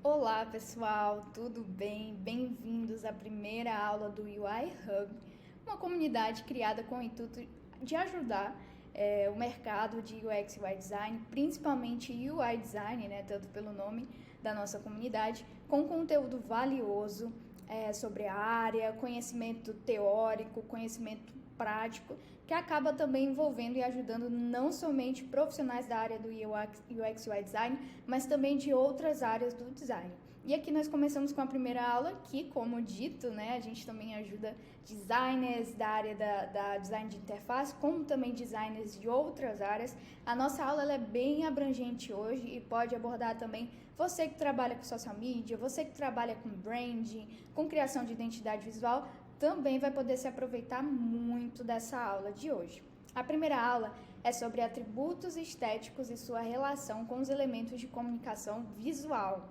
Olá pessoal, tudo bem? Bem-vindos à primeira aula do UI Hub, uma comunidade criada com o intuito de ajudar o mercado de UX e UI Design, principalmente UI Design, né, tanto pelo nome da nossa comunidade, com conteúdo valioso sobre a área, conhecimento teórico, conhecimento prático, que acaba também envolvendo e ajudando não somente profissionais da área do UX e UI Design, mas também de outras áreas do design. E aqui nós começamos com a primeira aula, que, como dito, né, a gente também ajuda designers da área da design de interface, como também designers de outras áreas. A nossa aula ela é bem abrangente hoje e pode abordar também você que trabalha com social media, você que trabalha com branding, com criação de identidade visual, também vai poder se aproveitar muito dessa aula de hoje. A primeira aula é sobre atributos estéticos e sua relação com os elementos de comunicação visual.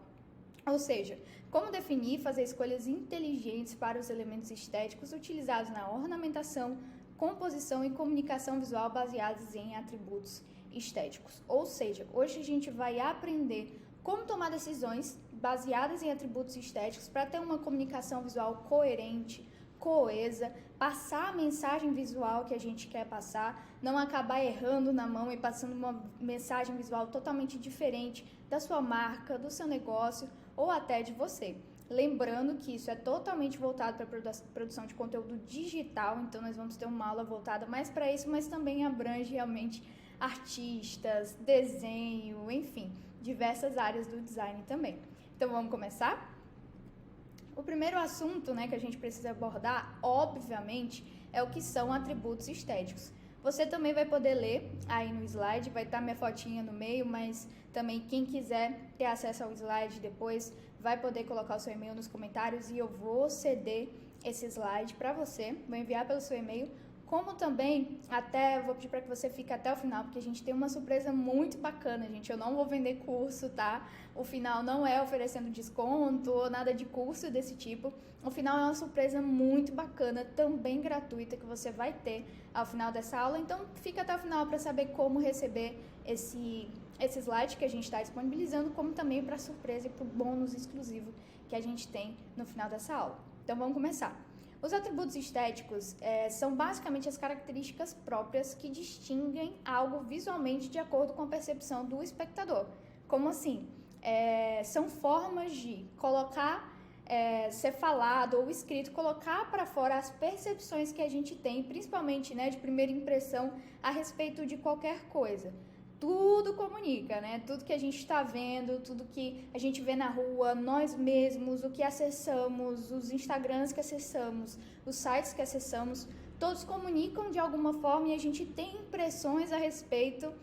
Ou seja, como definir e fazer escolhas inteligentes para os elementos estéticos utilizados na ornamentação, composição e comunicação visual baseados em atributos estéticos. Ou seja, hoje a gente vai aprender como tomar decisões baseadas em atributos estéticos para ter uma comunicação visual coerente, coesa, passar a mensagem visual que a gente quer passar, não acabar errando na mão e passando uma mensagem visual totalmente diferente da sua marca, do seu negócio ou até de você. Lembrando que isso é totalmente voltado para a produção de conteúdo digital, então nós vamos ter uma aula voltada mais para isso, mas também abrange realmente artistas, desenho, enfim, diversas áreas do design também. Então vamos começar? O primeiro assunto, né, que a gente precisa abordar, obviamente, é o que são atributos estéticos. Você também vai poder ler aí no slide, vai estar minha fotinha no meio, mas também quem quiser ter acesso ao slide depois vai poder colocar o seu e-mail nos comentários e eu vou ceder esse slide para você, vou enviar pelo seu e-mail. Como também, até vou pedir para que você fique até o final, porque a gente tem uma surpresa muito bacana, gente. Eu não vou vender curso, tá? O final não é oferecendo desconto ou nada de curso desse tipo. O final é uma surpresa muito bacana, também gratuita, que você vai ter ao final dessa aula. Então, fica até o final para saber como receber esse slide que a gente está disponibilizando, como também para a surpresa e para o bônus exclusivo que a gente tem no final dessa aula. Então, vamos começar. Os atributos estéticos são basicamente as características próprias que distinguem algo visualmente de acordo com a percepção do espectador. Como assim? São formas de colocar, ser falado ou escrito, colocar para fora as percepções que a gente tem, principalmente, né, de primeira impressão a respeito de qualquer coisa. Tudo comunica, né? Tudo que a gente está vendo, tudo que a gente vê na rua, nós mesmos, o que acessamos, os Instagrams que acessamos, os sites que acessamos, todos comunicam de alguma forma e a gente tem impressões a respeito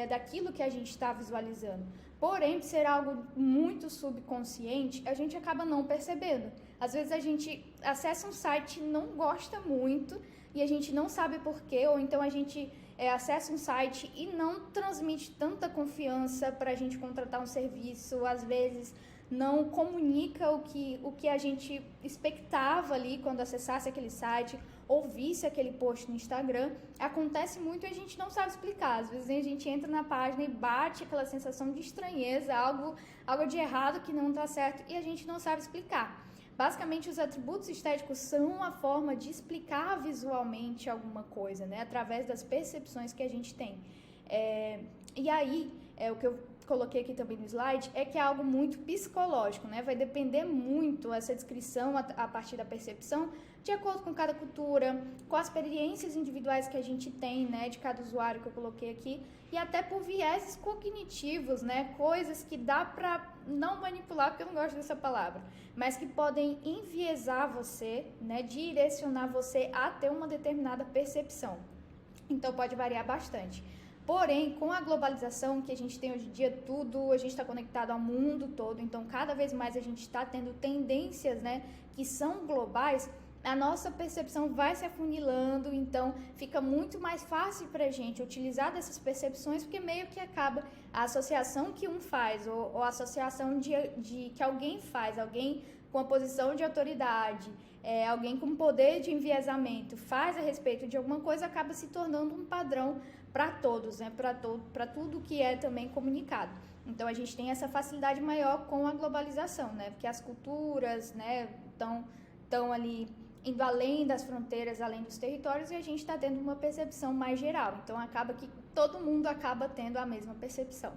daquilo que a gente está visualizando. Porém, por ser algo muito subconsciente, a gente acaba não percebendo. Às vezes a gente acessa um site e não gosta muito e a gente não sabe porquê, ou então a gente acessa um site e não transmite tanta confiança para a gente contratar um serviço, às vezes não comunica o que a gente expectava ali quando acessasse aquele site ou visse aquele post no Instagram. Acontece muito e a gente não sabe explicar. Às vezes a gente entra na página e bate aquela sensação de estranheza, algo de errado que não está certo e a gente não sabe explicar. Basicamente, os atributos estéticos são uma forma de explicar visualmente alguma coisa, né? Através das percepções que a gente tem. E aí, o que eu coloquei aqui também no slide, é que é algo muito psicológico, né? Vai depender muito essa descrição a partir da percepção, de acordo com cada cultura, com as experiências individuais que a gente tem, né? De cada usuário que eu coloquei aqui, e até por vieses cognitivos, né? Coisas que dá pra não manipular, porque eu não gosto dessa palavra, mas que podem enviesar você, né? Direcionar você a ter uma determinada percepção. Então, pode variar bastante. Porém, com a globalização que a gente tem hoje em dia, a gente está conectado ao mundo todo, então cada vez mais a gente está tendo tendências, né, que são globais, a nossa percepção vai se afunilando, então fica muito mais fácil para a gente utilizar dessas percepções, porque meio que acaba a associação que um faz, ou a associação de que alguém faz, alguém com a posição de autoridade, alguém com poder de enviesamento faz a respeito de alguma coisa, acaba se tornando um padrão para todos, né? Para tudo que é também comunicado. Então, a gente tem essa facilidade maior com a globalização, né? Porque as culturas, né, estão ali indo além das fronteiras, além dos territórios, e a gente está tendo uma percepção mais geral. Então, acaba que todo mundo acaba tendo a mesma percepção.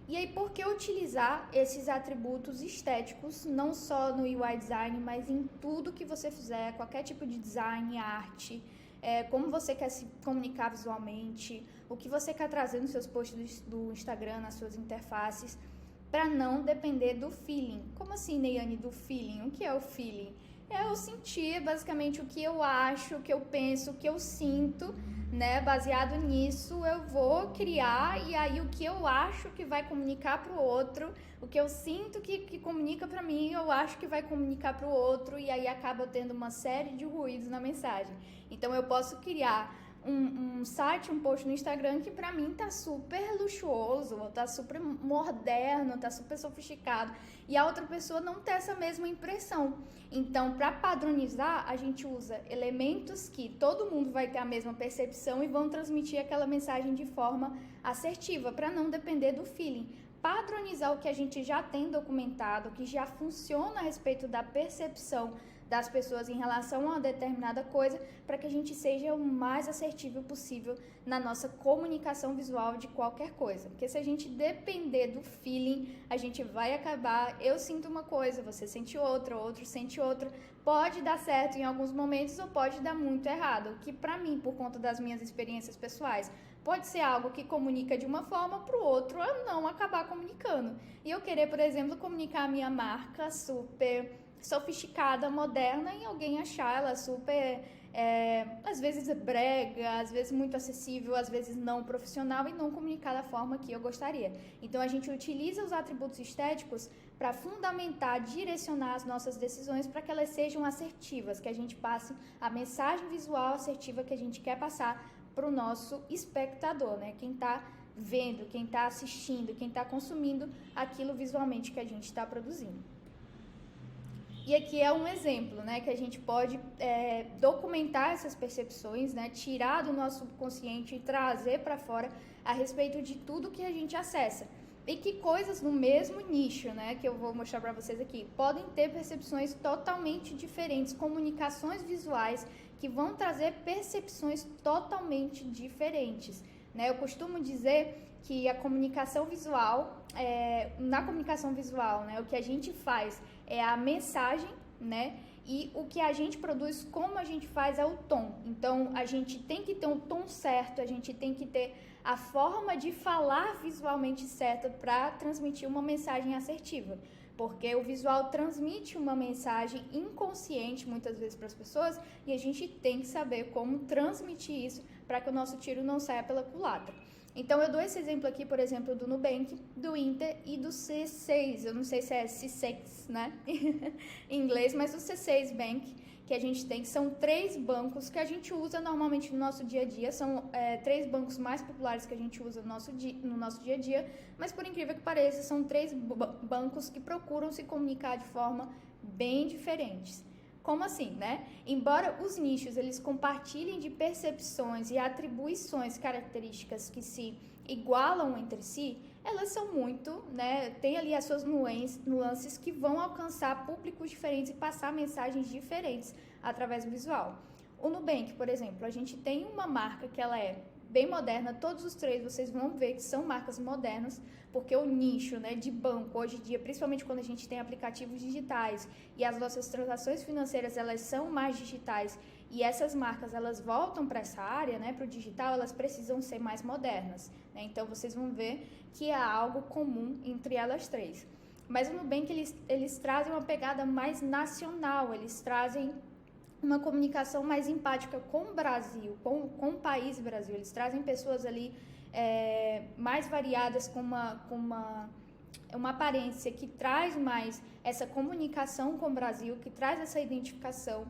E aí, por que utilizar esses atributos estéticos, não só no UI design, mas em tudo que você fizer, qualquer tipo de design, arte, como você quer se comunicar visualmente, o que você quer trazer nos seus posts do Instagram, nas suas interfaces, para não depender do feeling. Como assim, Neiane, do feeling? O que é o feeling? É eu sentir, basicamente, o que eu acho, o que eu penso, o que eu sinto, né? Baseado nisso, eu vou criar, e aí o que eu acho que vai comunicar para o outro, o que eu sinto que comunica para mim, eu acho que vai comunicar para o outro, e aí acaba tendo uma série de ruídos na mensagem. Então, eu posso criar um site, um post no Instagram que pra mim tá super luxuoso, tá super moderno, tá super sofisticado, e a outra pessoa não tem essa mesma impressão. Então, para padronizar, a gente usa elementos que todo mundo vai ter a mesma percepção e vão transmitir aquela mensagem de forma assertiva, para não depender do feeling. Padronizar o que a gente já tem documentado, que já funciona a respeito da percepção das pessoas em relação a uma determinada coisa, para que a gente seja o mais assertivo possível na nossa comunicação visual de qualquer coisa. Porque se a gente depender do feeling, a gente vai acabar, eu sinto uma coisa, você sente outra, outro sente outra, pode dar certo em alguns momentos ou pode dar muito errado, o que para mim, por conta das minhas experiências pessoais, pode ser algo que comunica de uma forma, para o outro eu não acabar comunicando. E eu querer, por exemplo, comunicar a minha marca super sofisticada, moderna, e alguém achar ela super, às vezes brega, às vezes muito acessível, às vezes não profissional, e não comunicar da forma que eu gostaria. Então, a gente utiliza os atributos estéticos para fundamentar, direcionar as nossas decisões para que elas sejam assertivas, que a gente passe a mensagem visual assertiva que a gente quer passar para o nosso espectador, né? Quem está vendo, quem está assistindo, quem está consumindo aquilo visualmente que a gente está produzindo. E aqui é um exemplo, né, que a gente pode documentar essas percepções, né, tirar do nosso subconsciente e trazer para fora a respeito de tudo que a gente acessa. E que coisas no mesmo nicho, né, que eu vou mostrar para vocês aqui, podem ter percepções totalmente diferentes, comunicações visuais que vão trazer percepções totalmente diferentes, né? Eu costumo dizer que a comunicação visual, na comunicação visual, né, o que a gente faz é a mensagem, né, e o que a gente produz, como a gente faz, é o tom. Então, a gente tem que ter um tom certo, a gente tem que ter a forma de falar visualmente certa para transmitir uma mensagem assertiva. Porque o visual transmite uma mensagem inconsciente, muitas vezes, para as pessoas, e a gente tem que saber como transmitir isso para que o nosso tiro não saia pela culatra. Então, eu dou esse exemplo aqui, por exemplo, do Nubank, do Inter e do C6. Eu não sei se é C6, né, em inglês, mas o C6 Bank, que a gente tem, que são 3 bancos que a gente usa normalmente no nosso dia a dia. São 3 bancos mais populares que a gente usa no nosso dia a dia, mas por incrível que pareça, são 3 bancos que procuram se comunicar de forma bem diferentes. Como assim, né? Embora os nichos eles compartilhem de percepções e atribuições características que se igualam entre si, elas são muito, né? Tem ali as suas nuances que vão alcançar públicos diferentes e passar mensagens diferentes através do visual. O Nubank, por exemplo, a gente tem uma marca que ela é bem moderna, todos os 3 vocês vão ver que são marcas modernas, porque o nicho, né, de banco, hoje em dia, principalmente quando a gente tem aplicativos digitais e as nossas transações financeiras, elas são mais digitais e essas marcas, elas voltam para essa área, né, para o digital, elas precisam ser mais modernas, né? Então, vocês vão ver que é algo comum entre elas 3. Mas o Nubank, eles trazem uma pegada mais nacional, eles trazem uma comunicação mais empática com o Brasil, com o país Brasil. Eles trazem pessoas ali mais variadas, com uma aparência que traz mais essa comunicação com o Brasil, que traz essa identificação.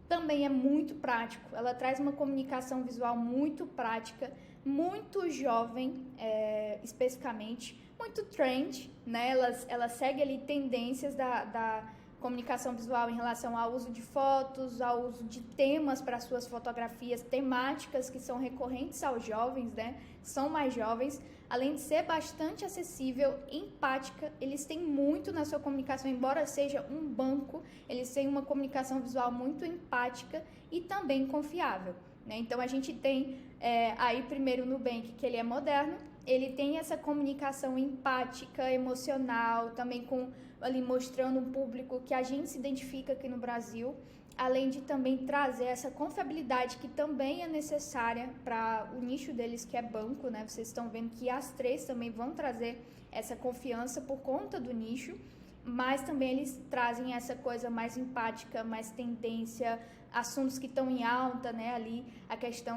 Também é muito prático, ela traz uma comunicação visual muito prática, muito jovem, especificamente, muito trend, né? Ela segue ali tendências da comunicação visual em relação ao uso de fotos, ao uso de temas para suas fotografias, temáticas que são recorrentes aos jovens, né? São mais jovens. Além de ser bastante acessível, empática, eles têm muito na sua comunicação, embora seja um banco, eles têm uma comunicação visual muito empática e também confiável, né? Então, a gente tem aí primeiro o Nubank, que ele é moderno, ele tem essa comunicação empática, emocional, também ali mostrando um público que a gente se identifica aqui no Brasil, além de também trazer essa confiabilidade que também é necessária para o nicho deles, que é banco, né? Vocês estão vendo que as três também vão trazer essa confiança por conta do nicho, mas também eles trazem essa coisa mais empática, mais tendência, assuntos que estão em alta, né? Ali a questão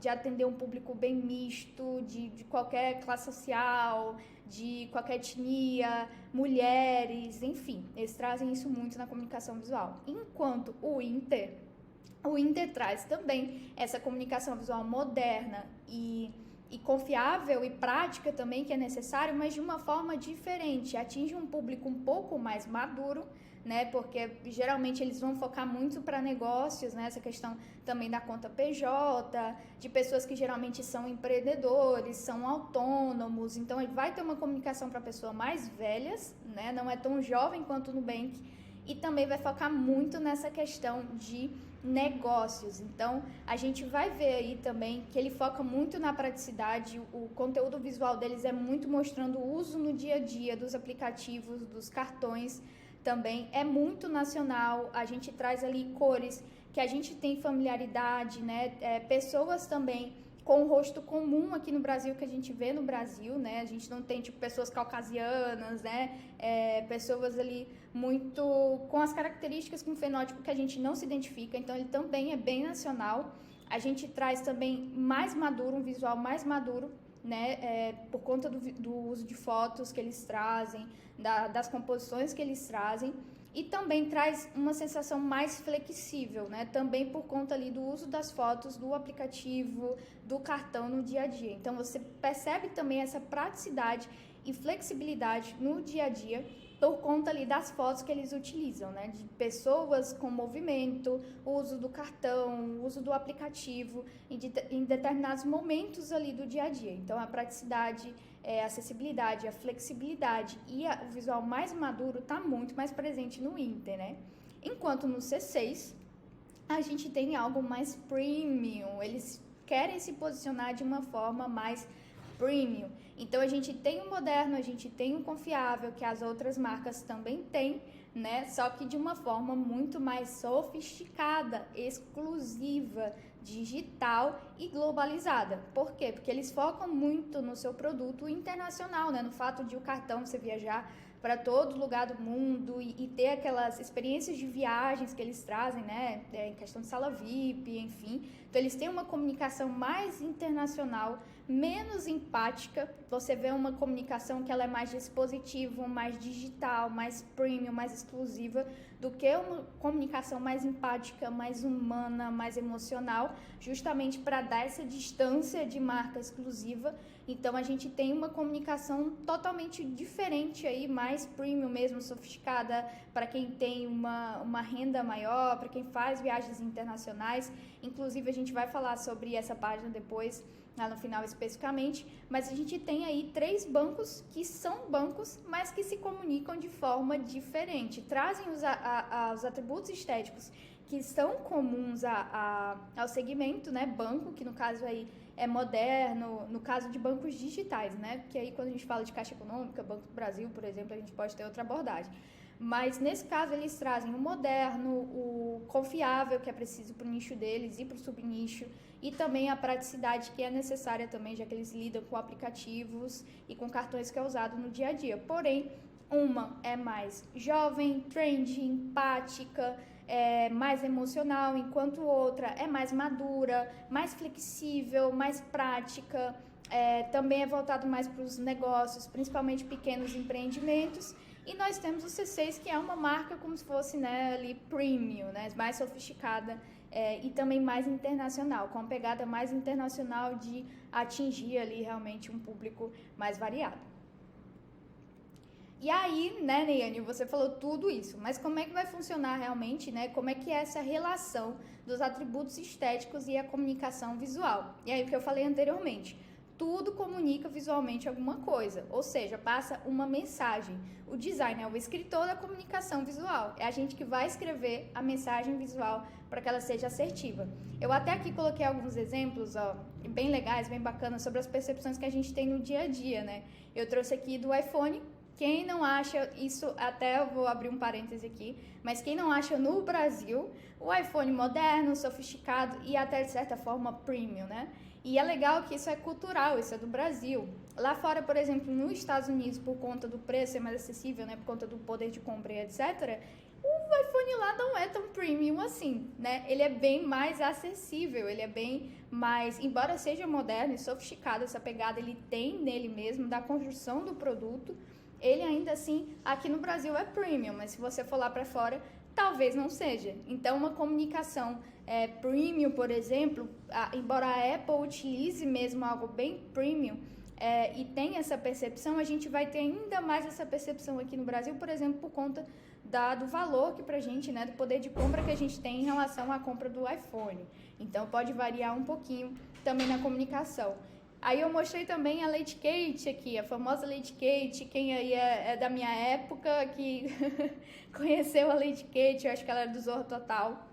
de atender um público bem misto, de qualquer classe social, de qualquer etnia, mulheres, enfim, eles trazem isso muito na comunicação visual. Enquanto o Inter traz também essa comunicação visual moderna e confiável e prática também, que é necessário, mas de uma forma diferente, atinge um público um pouco mais maduro, né? Porque geralmente eles vão focar muito para negócios, né? Essa questão também da conta PJ, de pessoas que geralmente são empreendedores, são autônomos, então ele vai ter uma comunicação para pessoas mais velhas, né? Não é tão jovem quanto o Nubank, e também vai focar muito nessa questão de negócios. Então, a gente vai ver aí também que ele foca muito na praticidade, o conteúdo visual deles é muito mostrando o uso no dia a dia dos aplicativos, dos cartões, também é muito nacional, a gente traz ali cores que a gente tem familiaridade, né? Pessoas também com o rosto comum aqui no Brasil, que a gente vê no Brasil, né? A gente não tem, tipo, pessoas caucasianas, né? Pessoas ali muito com as características, com o fenótipo que a gente não se identifica, então ele também é bem nacional. A gente traz também mais maduro, um visual mais maduro, né? Por conta do uso de fotos que eles trazem, das composições que eles trazem, e também traz uma sensação mais flexível, né? Também por conta ali do uso das fotos, do aplicativo, do cartão no dia a dia. Então você percebe também essa praticidade e flexibilidade no dia a dia por conta ali das fotos que eles utilizam, né? De pessoas com movimento, o uso do cartão, o uso do aplicativo em determinados momentos ali do dia a dia. Então a praticidade, a acessibilidade, a flexibilidade e o visual mais maduro está muito mais presente no Inter, né? Enquanto no C6 a gente tem algo mais premium, eles querem se posicionar de uma forma mais premium. Então a gente tem o moderno, a gente tem o confiável, que as outras marcas também têm, né? Só que de uma forma muito mais sofisticada, exclusiva, digital e globalizada. Por quê? Porque eles focam muito no seu produto internacional, né? No fato de o cartão você viajar para todo lugar do mundo e ter aquelas experiências de viagens que eles trazem, né? Em questão de sala VIP, enfim. Então, eles têm uma comunicação mais internacional, menos empática. Você vê uma comunicação que ela é mais dispositivo, mais digital, mais premium, mais exclusiva, do que uma comunicação mais empática, mais humana, mais emocional, justamente para dar essa distância de marca exclusiva. Então, a gente tem uma comunicação totalmente diferente aí, mais premium mesmo, sofisticada, para quem tem uma renda maior, para quem faz viagens internacionais. Inclusive, a gente vai falar sobre essa página depois, lá no final especificamente, mas a gente tem aí 3 bancos que são bancos, mas que se comunicam de forma diferente, trazem os atributos estéticos que são comuns ao segmento, né, banco, que no caso aí é moderno, no caso de bancos digitais, né, que aí quando a gente fala de Caixa Econômica, Banco do Brasil, por exemplo, a gente pode ter outra abordagem. Mas nesse caso eles trazem o moderno, o confiável, que é preciso para o nicho deles e para o subnicho, e também a praticidade que é necessária também, já que eles lidam com aplicativos e com cartões que é usado no dia a dia. Porém, uma é mais jovem, trendy, empática, mais emocional, enquanto outra é mais madura, mais flexível, mais prática, também é voltado mais para os negócios, principalmente pequenos empreendimentos. E nós temos o C6, que é uma marca como se fosse, né, ali premium, né, mais sofisticada e também mais internacional, com uma pegada mais internacional de atingir ali realmente um público mais variado. E aí, né, Neiane, você falou tudo isso, mas como é que vai funcionar realmente, né? Como é que é essa relação dos atributos estéticos e a comunicação visual? E aí, o que eu falei anteriormente, tudo comunica visualmente alguma coisa, ou seja, passa uma mensagem. O design é o escritor da comunicação visual, é a gente que vai escrever a mensagem visual para que ela seja assertiva. Eu até aqui coloquei alguns exemplos, ó, bem legais, bem bacanas, sobre as percepções que a gente tem no dia a dia, né? Eu trouxe aqui do iPhone. Quem não acha, isso até eu vou abrir um parêntese aqui, mas quem não acha no Brasil o iPhone moderno, sofisticado e até de certa forma premium, né? E é legal que isso é cultural, isso é do Brasil. Lá fora, por exemplo, nos Estados Unidos, por conta do preço ser mais acessível, né, por conta do poder de compra e etc., o iPhone lá não é tão premium assim, né? Ele é bem mais acessível, ele é bem mais, embora seja moderno e sofisticado, essa pegada ele tem nele mesmo, da construção do produto, ele ainda assim, aqui no Brasil é premium, mas se você for lá para fora, talvez não seja. Então, uma comunicação premium, por exemplo, embora a Apple utilize mesmo algo bem premium e tenha essa percepção, a gente vai ter ainda mais essa percepção aqui no Brasil, por exemplo, por conta do valor que pra gente, né, do poder de compra que a gente tem em relação à compra do iPhone. Então, pode variar um pouquinho também na comunicação. Aí eu mostrei também a Lady Kate aqui, a famosa Lady Kate, quem aí é da minha época, que conheceu a Lady Kate, eu acho que ela era do Zorro Total.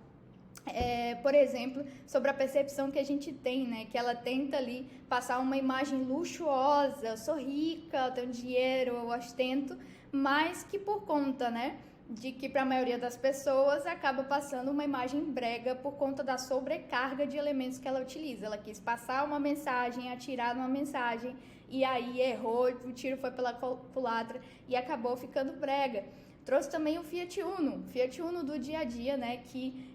Por exemplo, sobre a percepção que a gente tem, né, que ela tenta ali passar uma imagem luxuosa, eu sou rica, eu tenho dinheiro, eu ostento, mas que por conta, né, de que para a maioria das pessoas acaba passando uma imagem brega por conta da sobrecarga de elementos que ela utiliza. Ela quis passar uma mensagem, atirar numa mensagem e aí errou, o tiro foi pela culatra e acabou ficando brega. Trouxe também o Fiat Uno do dia a dia, né, que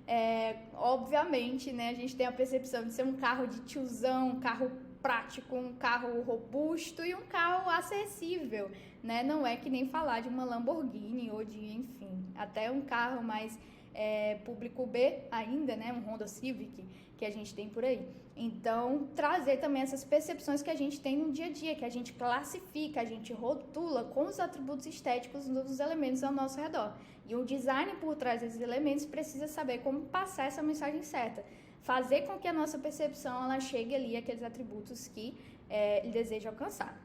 obviamente, né, a gente tem a percepção de ser um carro de tiozão, um carro prático, um carro robusto e um carro acessível, né? Não é que nem falar de uma Lamborghini ou de, enfim, até um carro mais público B ainda, né? Um Honda Civic que a gente tem por aí. Então, trazer também essas percepções que a gente tem no dia a dia, que a gente classifica, a gente rotula com os atributos estéticos dos elementos ao nosso redor. E o design por trás desses elementos precisa saber como passar essa mensagem certa. Fazer com que a nossa percepção ela chegue ali àqueles atributos que ele deseja alcançar.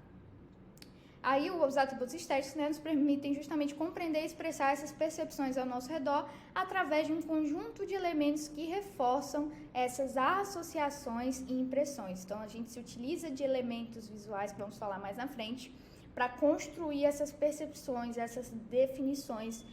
Aí os atributos estéticos, né, nos permitem justamente compreender e expressar essas percepções ao nosso redor através de um conjunto de elementos que reforçam essas associações e impressões. Então a gente se utiliza de elementos visuais, que vamos falar mais na frente, para construir essas percepções, essas definições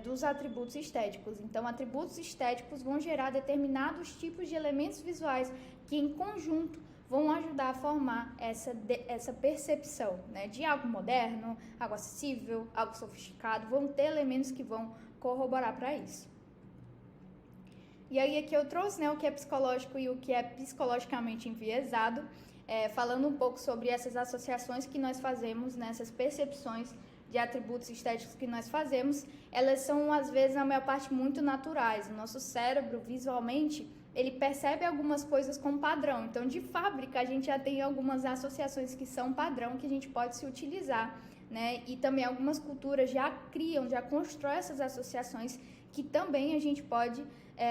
dos atributos estéticos. Então, atributos estéticos vão gerar determinados tipos de elementos visuais que, em conjunto, vão ajudar a formar essa percepção, né, de algo moderno, algo acessível, algo sofisticado. Vão ter elementos que vão corroborar para isso. E aí, aqui eu trouxe, né, o que é psicológico e o que é psicologicamente enviesado, falando um pouco sobre essas associações que nós fazemos, nessas percepções de atributos estéticos que nós fazemos, elas são, às vezes, na maior parte, muito naturais. O nosso cérebro, visualmente, ele percebe algumas coisas como padrão. Então, de fábrica, a gente já tem algumas associações que são padrão, que a gente pode se utilizar, né? E também algumas culturas já criam, já constroem essas associações que também a gente pode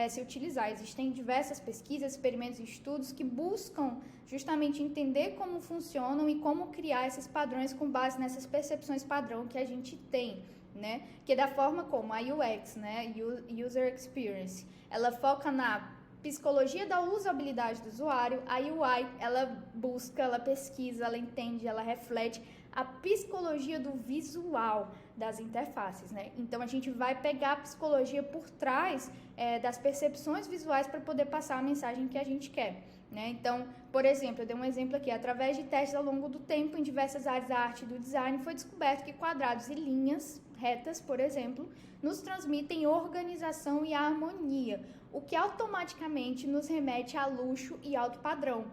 se utilizar. Existem diversas pesquisas, experimentos e estudos que buscam justamente entender como funcionam e como criar esses padrões com base nessas percepções padrão que a gente tem, né? Que é da forma como a UX, né? User Experience, ela foca na psicologia da usabilidade do usuário. A UI, ela busca, ela pesquisa, ela entende, ela reflete a psicologia do visual das interfaces, né? Então, a gente vai pegar a psicologia por trás das percepções visuais para poder passar a mensagem que a gente quer, né? Então, por exemplo, eu dei um exemplo aqui, através de testes ao longo do tempo em diversas áreas da arte e do design, foi descoberto que quadrados e linhas retas, por exemplo, nos transmitem organização e harmonia, o que automaticamente nos remete a luxo e alto padrão.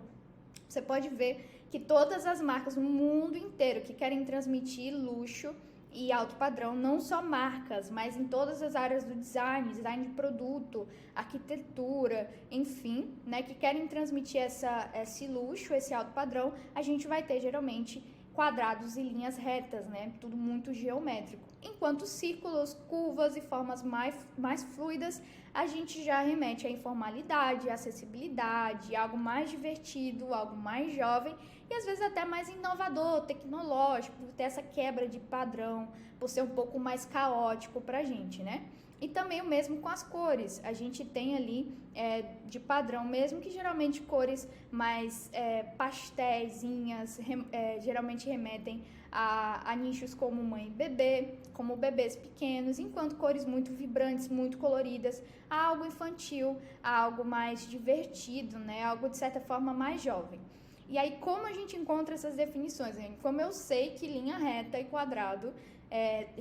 Você pode ver que todas as marcas no mundo inteiro que querem transmitir luxo e alto padrão, não só marcas, mas em todas as áreas do design, design de produto, arquitetura, enfim, né, que querem transmitir esse luxo, esse alto padrão, a gente vai ter geralmente quadrados e linhas retas, né? Tudo muito geométrico. Enquanto círculos, curvas e formas mais fluidas, a gente já remete à informalidade, à acessibilidade, algo mais divertido, algo mais jovem e às vezes até mais inovador, tecnológico, por ter essa quebra de padrão, por ser um pouco mais caótico pra gente, né? E também o mesmo com as cores. A gente tem ali de padrão mesmo, que geralmente cores mais pastéisinhas, geralmente remetem a nichos como mãe e bebê, como bebês pequenos, enquanto cores muito vibrantes, muito coloridas, a algo infantil, a algo mais divertido, né? Algo de certa forma mais jovem. E aí, como a gente encontra essas definições? Como eu sei que linha reta e quadrado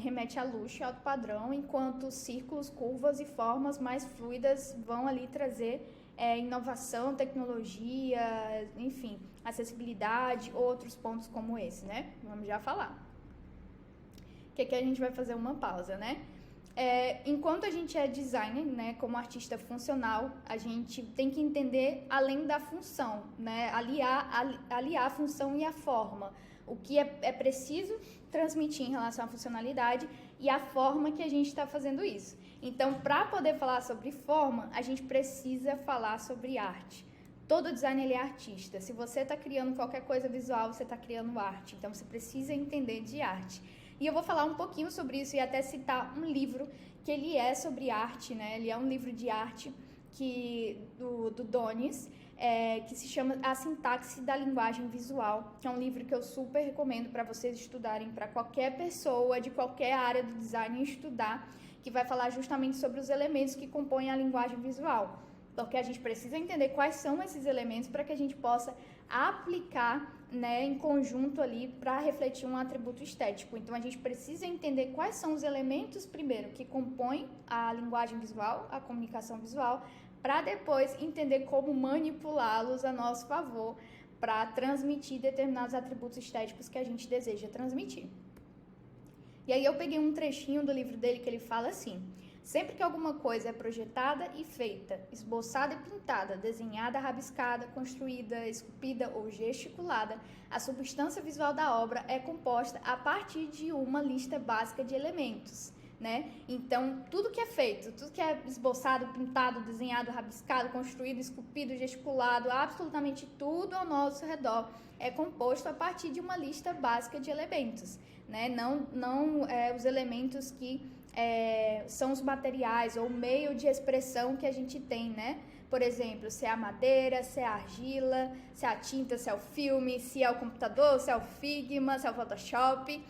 remete a luxo e alto padrão, enquanto círculos, curvas e formas mais fluidas vão ali trazer inovação, tecnologia, enfim, acessibilidade, outros pontos como esse, né? Vamos já falar. Que aqui a gente vai fazer uma pausa, né? Enquanto a gente é designer, né, como artista funcional, a gente tem que entender além da função, né? Aliar a função e a forma. O que é preciso transmitir em relação à funcionalidade e a forma que a gente está fazendo isso. Então, para poder falar sobre forma, a gente precisa falar sobre arte. Todo designer ele é artista. Se você está criando qualquer coisa visual, você está criando arte. Então, você precisa entender de arte. E eu vou falar um pouquinho sobre isso e até citar um livro que ele é sobre arte, né? Ele é um livro de arte do Donis, que se chama A Sintaxe da Linguagem Visual, que é um livro que eu super recomendo para vocês estudarem, para qualquer pessoa de qualquer área do design estudar, que vai falar justamente sobre os elementos que compõem a linguagem visual. Porque a gente precisa entender quais são esses elementos para que a gente possa aplicar, né, em conjunto ali para refletir um atributo estético. Então, a gente precisa entender quais são os elementos, primeiro, que compõem a linguagem visual, a comunicação visual, para depois entender como manipulá-los a nosso favor para transmitir determinados atributos estéticos que a gente deseja transmitir. E aí eu peguei um trechinho do livro dele que ele fala assim: sempre que alguma coisa é projetada e feita, esboçada e pintada, desenhada, rabiscada, construída, esculpida ou gesticulada, a substância visual da obra é composta a partir de uma lista básica de elementos, né? Então, tudo que é feito, tudo que é esboçado, pintado, desenhado, rabiscado, construído, esculpido, gesticulado, absolutamente tudo ao nosso redor é composto a partir de uma lista básica de elementos, né? Não os elementos que são os materiais ou o meio de expressão que a gente tem, né? Por exemplo, se é a madeira, se é a argila, se é a tinta, se é o filme, se é o computador, se é o Figma, se é o Photoshop.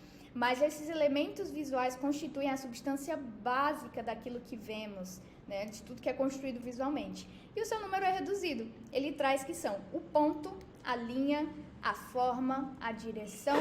Mas esses elementos visuais constituem a substância básica daquilo que vemos, né? De tudo que é construído visualmente. E o seu número é reduzido. Ele traz que são o ponto, a linha, a forma, a direção,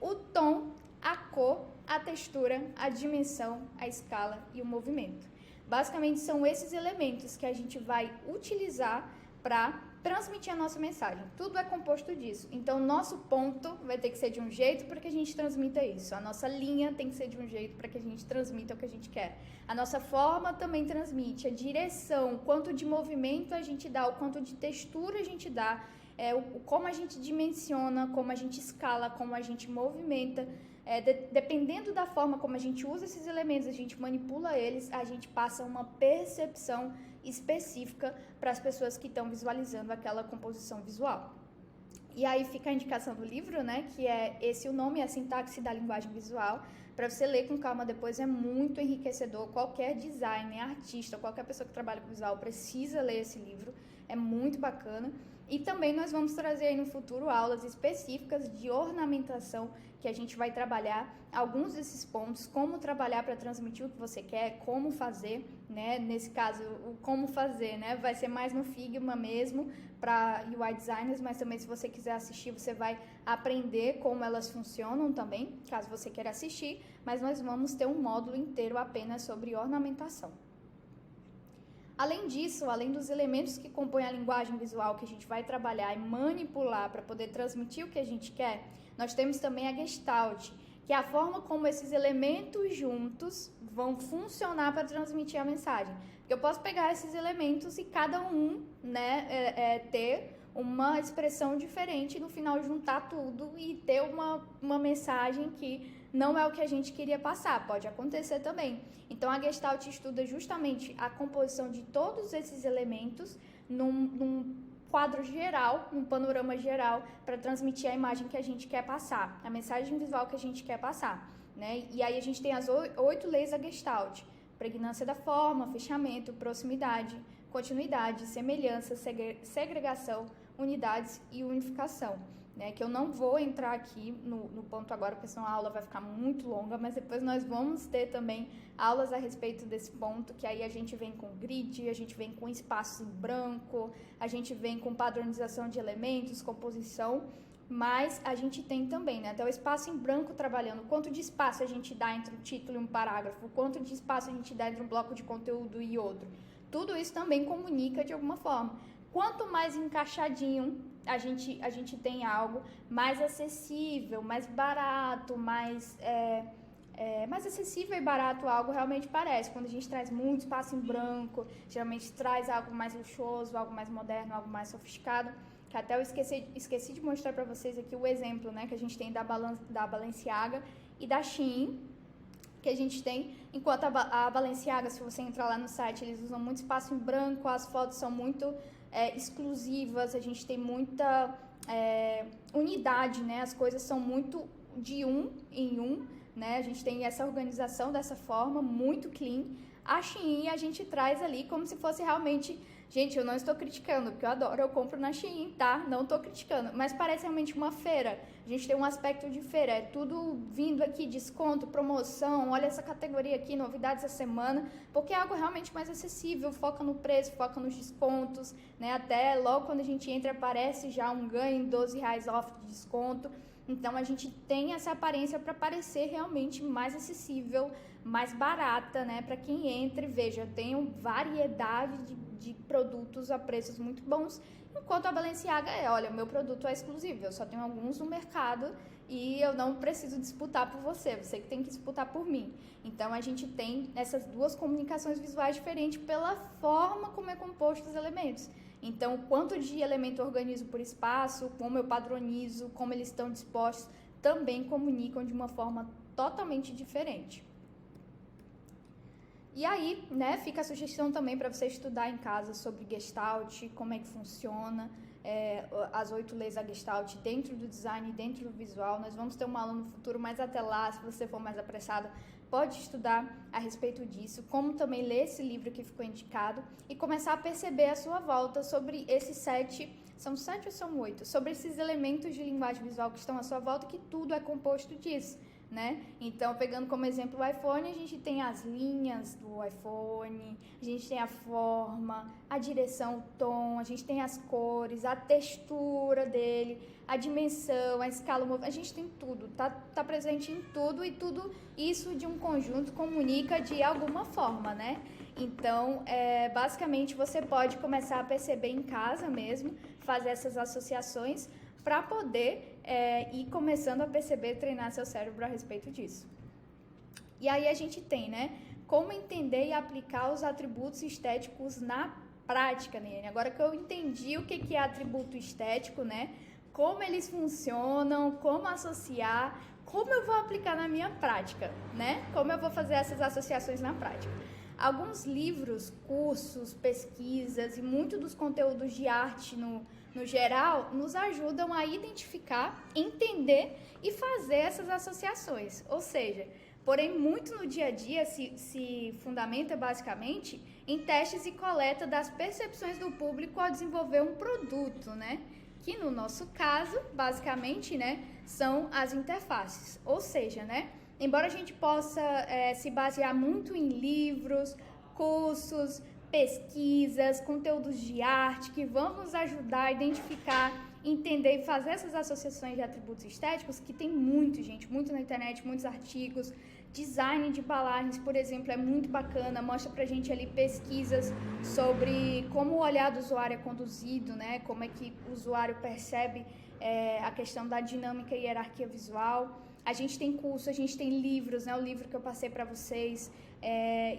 o tom, a cor, a textura, a dimensão, a escala e o movimento. Basicamente, são esses elementos que a gente vai utilizar para transmitir a nossa mensagem. Tudo é composto disso. Então, o nosso ponto vai ter que ser de um jeito para que a gente transmita isso. A nossa linha tem que ser de um jeito para que a gente transmita o que a gente quer. A nossa forma também transmite. A direção, o quanto de movimento a gente dá, o quanto de textura a gente dá, como a gente dimensiona, como a gente escala, como a gente movimenta. Dependendo da forma como a gente usa esses elementos, a gente manipula eles, a gente passa uma percepção específica para as pessoas que estão visualizando aquela composição visual. E aí fica a indicação do livro, né, que é esse o nome, a Sintaxe da Linguagem Visual, para você ler com calma depois, é muito enriquecedor. Qualquer designer, artista, qualquer pessoa que trabalha com visual precisa ler esse livro, é muito bacana. E também nós vamos trazer aí no futuro aulas específicas de ornamentação, que a gente vai trabalhar alguns desses pontos, como trabalhar para transmitir o que você quer, como fazer, né? Nesse caso, o como fazer, né? Vai ser mais no Figma mesmo, para UI designers, mas também se você quiser assistir, você vai aprender como elas funcionam também, caso você queira assistir, mas nós vamos ter um módulo inteiro apenas sobre ornamentação. Além disso, além dos elementos que compõem a linguagem visual que a gente vai trabalhar e manipular para poder transmitir o que a gente quer, nós temos também a Gestalt, que é a forma como esses elementos juntos vão funcionar para transmitir a mensagem. Porque eu posso pegar esses elementos e cada um, né, ter uma expressão diferente e no final juntar tudo e ter uma mensagem que não é o que a gente queria passar, pode acontecer também. Então a Gestalt estuda justamente a composição de todos esses elementos num quadro geral, num panorama geral, para transmitir a imagem que a gente quer passar, a mensagem visual que a gente quer passar, né? E aí a gente tem as 8 leis da Gestalt: pregnância da forma, fechamento, proximidade, continuidade, semelhança, segregação, unidades e unificação, né? Que eu não vou entrar aqui no ponto agora, porque senão a aula vai ficar muito longa, mas depois nós vamos ter também aulas a respeito desse ponto, que aí a gente vem com grid, a gente vem com espaço em branco, a gente vem com padronização de elementos, composição, mas a gente tem também, né, até o espaço em branco trabalhando, quanto de espaço a gente dá entre um título e um parágrafo, quanto de espaço a gente dá entre um bloco de conteúdo e outro. Tudo isso também comunica de alguma forma. Quanto mais encaixadinho a gente tem algo, mais acessível, mais barato, mais acessível e barato algo realmente parece. Quando a gente traz muito espaço em branco, geralmente traz algo mais luxuoso, algo mais moderno, algo mais sofisticado. Que até eu esqueci de mostrar para vocês aqui o exemplo, né, que a gente tem da Balenciaga e da Shein, que a gente tem, enquanto a Balenciaga, se você entrar lá no site, eles usam muito espaço em branco, as fotos são muito exclusivas, a gente tem muita unidade, né, as coisas são muito de um em um, né, a gente tem essa organização dessa forma, muito clean. A Shein a gente traz ali como se fosse realmente... Gente, eu não estou criticando, porque eu adoro, eu compro na Shein, tá? Não estou criticando, mas parece realmente uma feira. A gente tem um aspecto de feira, é tudo vindo aqui, desconto, promoção, olha essa categoria aqui, novidades da semana, porque é algo realmente mais acessível, foca no preço, foca nos descontos, né? Até logo quando a gente entra aparece já um ganho, R$12 off de desconto. Então a gente tem essa aparência para parecer realmente mais acessível, mais barata, né? Para quem entra e veja, eu tenho variedade de produtos a preços muito bons, enquanto a Balenciaga olha, o meu produto é exclusivo, eu só tenho alguns no mercado e eu não preciso disputar por você que tem que disputar por mim. Então a gente tem essas duas comunicações visuais diferentes pela forma como é composto os elementos. Então, quanto de elemento eu organizo por espaço, como eu padronizo, como eles estão dispostos, também comunicam de uma forma totalmente diferente. E aí, né, fica a sugestão também para você estudar em casa sobre Gestalt, como é que funciona, as 8 leis da Gestalt dentro do design, dentro do visual. Nós vamos ter uma aula no futuro, mas até lá, se você for mais apressado, pode estudar a respeito disso, como também ler esse livro que ficou indicado e começar a perceber à sua volta sobre esses 7, são 7 ou são 8? Sobre esses elementos de linguagem visual que estão à sua volta, que tudo é composto disso, né? Então, pegando como exemplo o iPhone, a gente tem as linhas do iPhone, a gente tem a forma, a direção, o tom, a gente tem as cores, a textura dele, a dimensão, a escala, a gente tem tudo, tá presente em tudo e tudo isso de um conjunto comunica de alguma forma, né? Então, basicamente, você pode começar a perceber em casa mesmo, fazer essas associações para poder ir começando a perceber, treinar seu cérebro a respeito disso. E aí a gente tem, né, como entender e aplicar os atributos estéticos na prática, né? Agora que eu entendi o que é atributo estético, né, como eles funcionam, como associar, como eu vou aplicar na minha prática, né? Como eu vou fazer essas associações na prática. Alguns livros, cursos, pesquisas e muito dos conteúdos de arte no geral, nos ajudam a identificar, entender e fazer essas associações. Ou seja, porém, muito no dia a dia se fundamenta basicamente em testes e coleta das percepções do público ao desenvolver um produto, né? Que no nosso caso, basicamente, né, são as interfaces. Ou seja, né, embora a gente possa se basear muito em livros, cursos, pesquisas, conteúdos de arte que vão nos ajudar a identificar, entender e fazer essas associações de atributos estéticos, que tem muito, gente, muito na internet, muitos artigos. Design de embalagens, por exemplo, é muito bacana, mostra pra gente ali pesquisas sobre como o olhar do usuário é conduzido, né? Como é que o usuário percebe a questão da dinâmica e hierarquia visual. A gente tem curso, a gente tem livros, né? O livro que eu passei para vocês,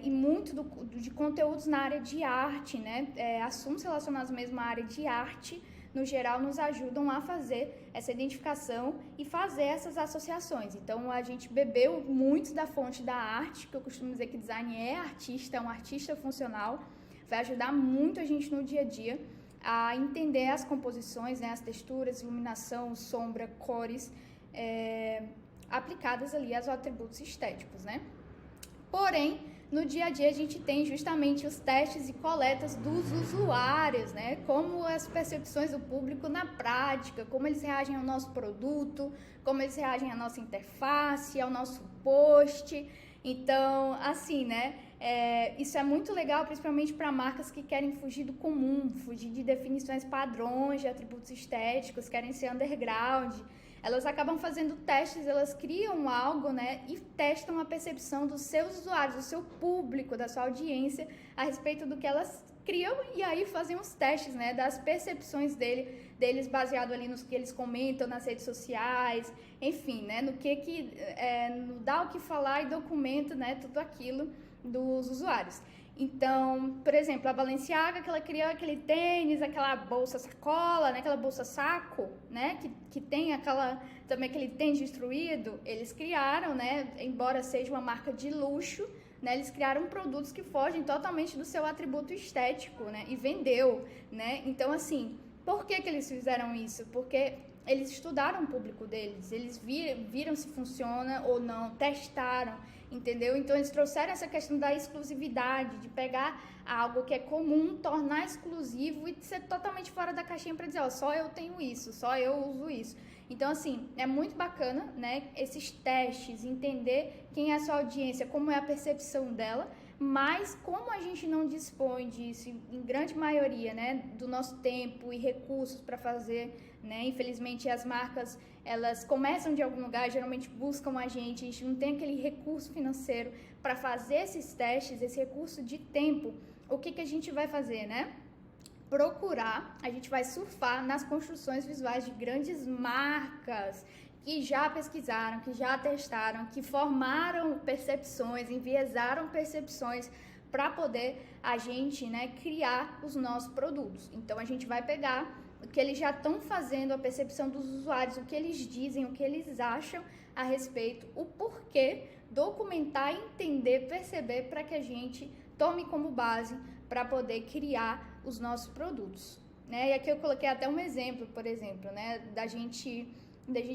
e muito de conteúdos na área de arte, né? Assuntos relacionados mesmo à área de arte, no geral, nos ajudam a fazer essa identificação e fazer essas associações. Então, a gente bebeu muito da fonte da arte, que eu costumo dizer que design é artista, é um artista funcional, vai ajudar muito a gente no dia a dia a entender as composições, né, as texturas, iluminação, sombra, cores, aplicadas ali aos atributos estéticos, né? Porém, no dia a dia a gente tem justamente os testes e coletas dos usuários, né? Como as percepções do público na prática, como eles reagem ao nosso produto, como eles reagem à nossa interface, ao nosso post. Então, assim, né? Isso é muito legal, principalmente para marcas que querem fugir do comum, fugir de definições padrões de atributos estéticos, querem ser underground. Elas acabam fazendo testes, elas criam algo, né, e testam a percepção dos seus usuários, do seu público, da sua audiência, a respeito do que elas criam, e aí fazem os testes, né, das percepções deles baseado ali nos que eles comentam nas redes sociais, enfim, né, no dá o que falar e documenta, né, tudo aquilo dos usuários. Então, por exemplo, a Balenciaga, que ela criou aquele tênis, aquela bolsa sacola, né, aquela bolsa saco, né, que tem também aquele tênis destruído, eles criaram, né, embora seja uma marca de luxo, né, eles criaram produtos que fogem totalmente do seu atributo estético, né, e vendeu, né. Então, assim, por que eles fizeram isso? Porque eles estudaram o público deles, eles viram se funciona ou não, testaram, entendeu? Então, eles trouxeram essa questão da exclusividade, de pegar algo que é comum, tornar exclusivo e ser totalmente fora da caixinha para dizer, ó, só eu tenho isso, só eu uso isso. Então, assim, é muito bacana, né, esses testes, entender quem é a sua audiência, como é a percepção dela, mas como a gente não dispõe disso, em grande maioria, né, do nosso tempo e recursos para fazer, né, infelizmente as marcas, elas começam de algum lugar, geralmente buscam a gente não tem aquele recurso financeiro para fazer esses testes, esse recurso de tempo, o que a gente vai fazer, né? A gente vai surfar nas construções visuais de grandes marcas que já pesquisaram, que já testaram, que formaram percepções, enviesaram percepções para poder a gente, né, criar os nossos produtos. Então, a gente vai pegar o que eles já estão fazendo, a percepção dos usuários, o que eles dizem, o que eles acham a respeito, o porquê, documentar, entender, perceber para que a gente tome como base para poder criar os nossos produtos, né? E aqui eu coloquei até um exemplo, por exemplo, né, da gente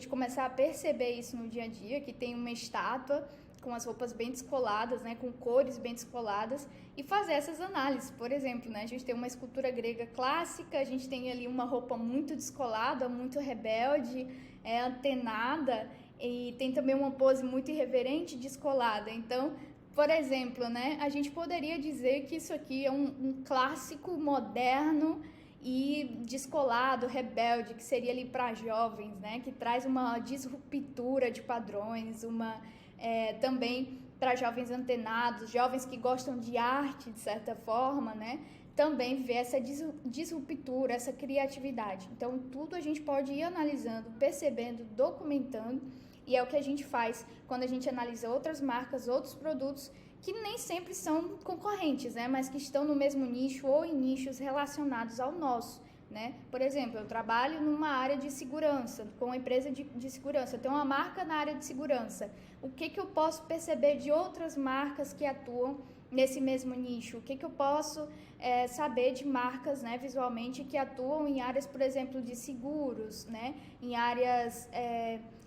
começar a perceber isso no dia a dia, que tem uma estátua com as roupas bem descoladas, né, com cores bem descoladas, e fazer essas análises. Por exemplo, né, a gente tem uma escultura grega clássica, a gente tem ali uma roupa muito descolada, muito rebelde, antenada, e tem também uma pose muito irreverente, descolada. Então, por exemplo, né, a gente poderia dizer que isso aqui é um clássico moderno e descolado, rebelde, que seria ali para jovens, né, que traz uma disruptura de padrões, também para jovens antenados, jovens que gostam de arte, de certa forma, né, também ver essa disruptura, essa criatividade. Então, tudo a gente pode ir analisando, percebendo, documentando, e é o que a gente faz quando a gente analisa outras marcas, outros produtos, que nem sempre são concorrentes, né, mas que estão no mesmo nicho ou em nichos relacionados ao nosso, né? Por exemplo, eu trabalho numa área de segurança, com uma empresa de segurança, eu tenho uma marca na área de segurança. O que eu posso perceber de outras marcas que atuam nesse mesmo nicho? O que eu posso saber de marcas, né, visualmente, que atuam em áreas, por exemplo, de seguros, né, em áreas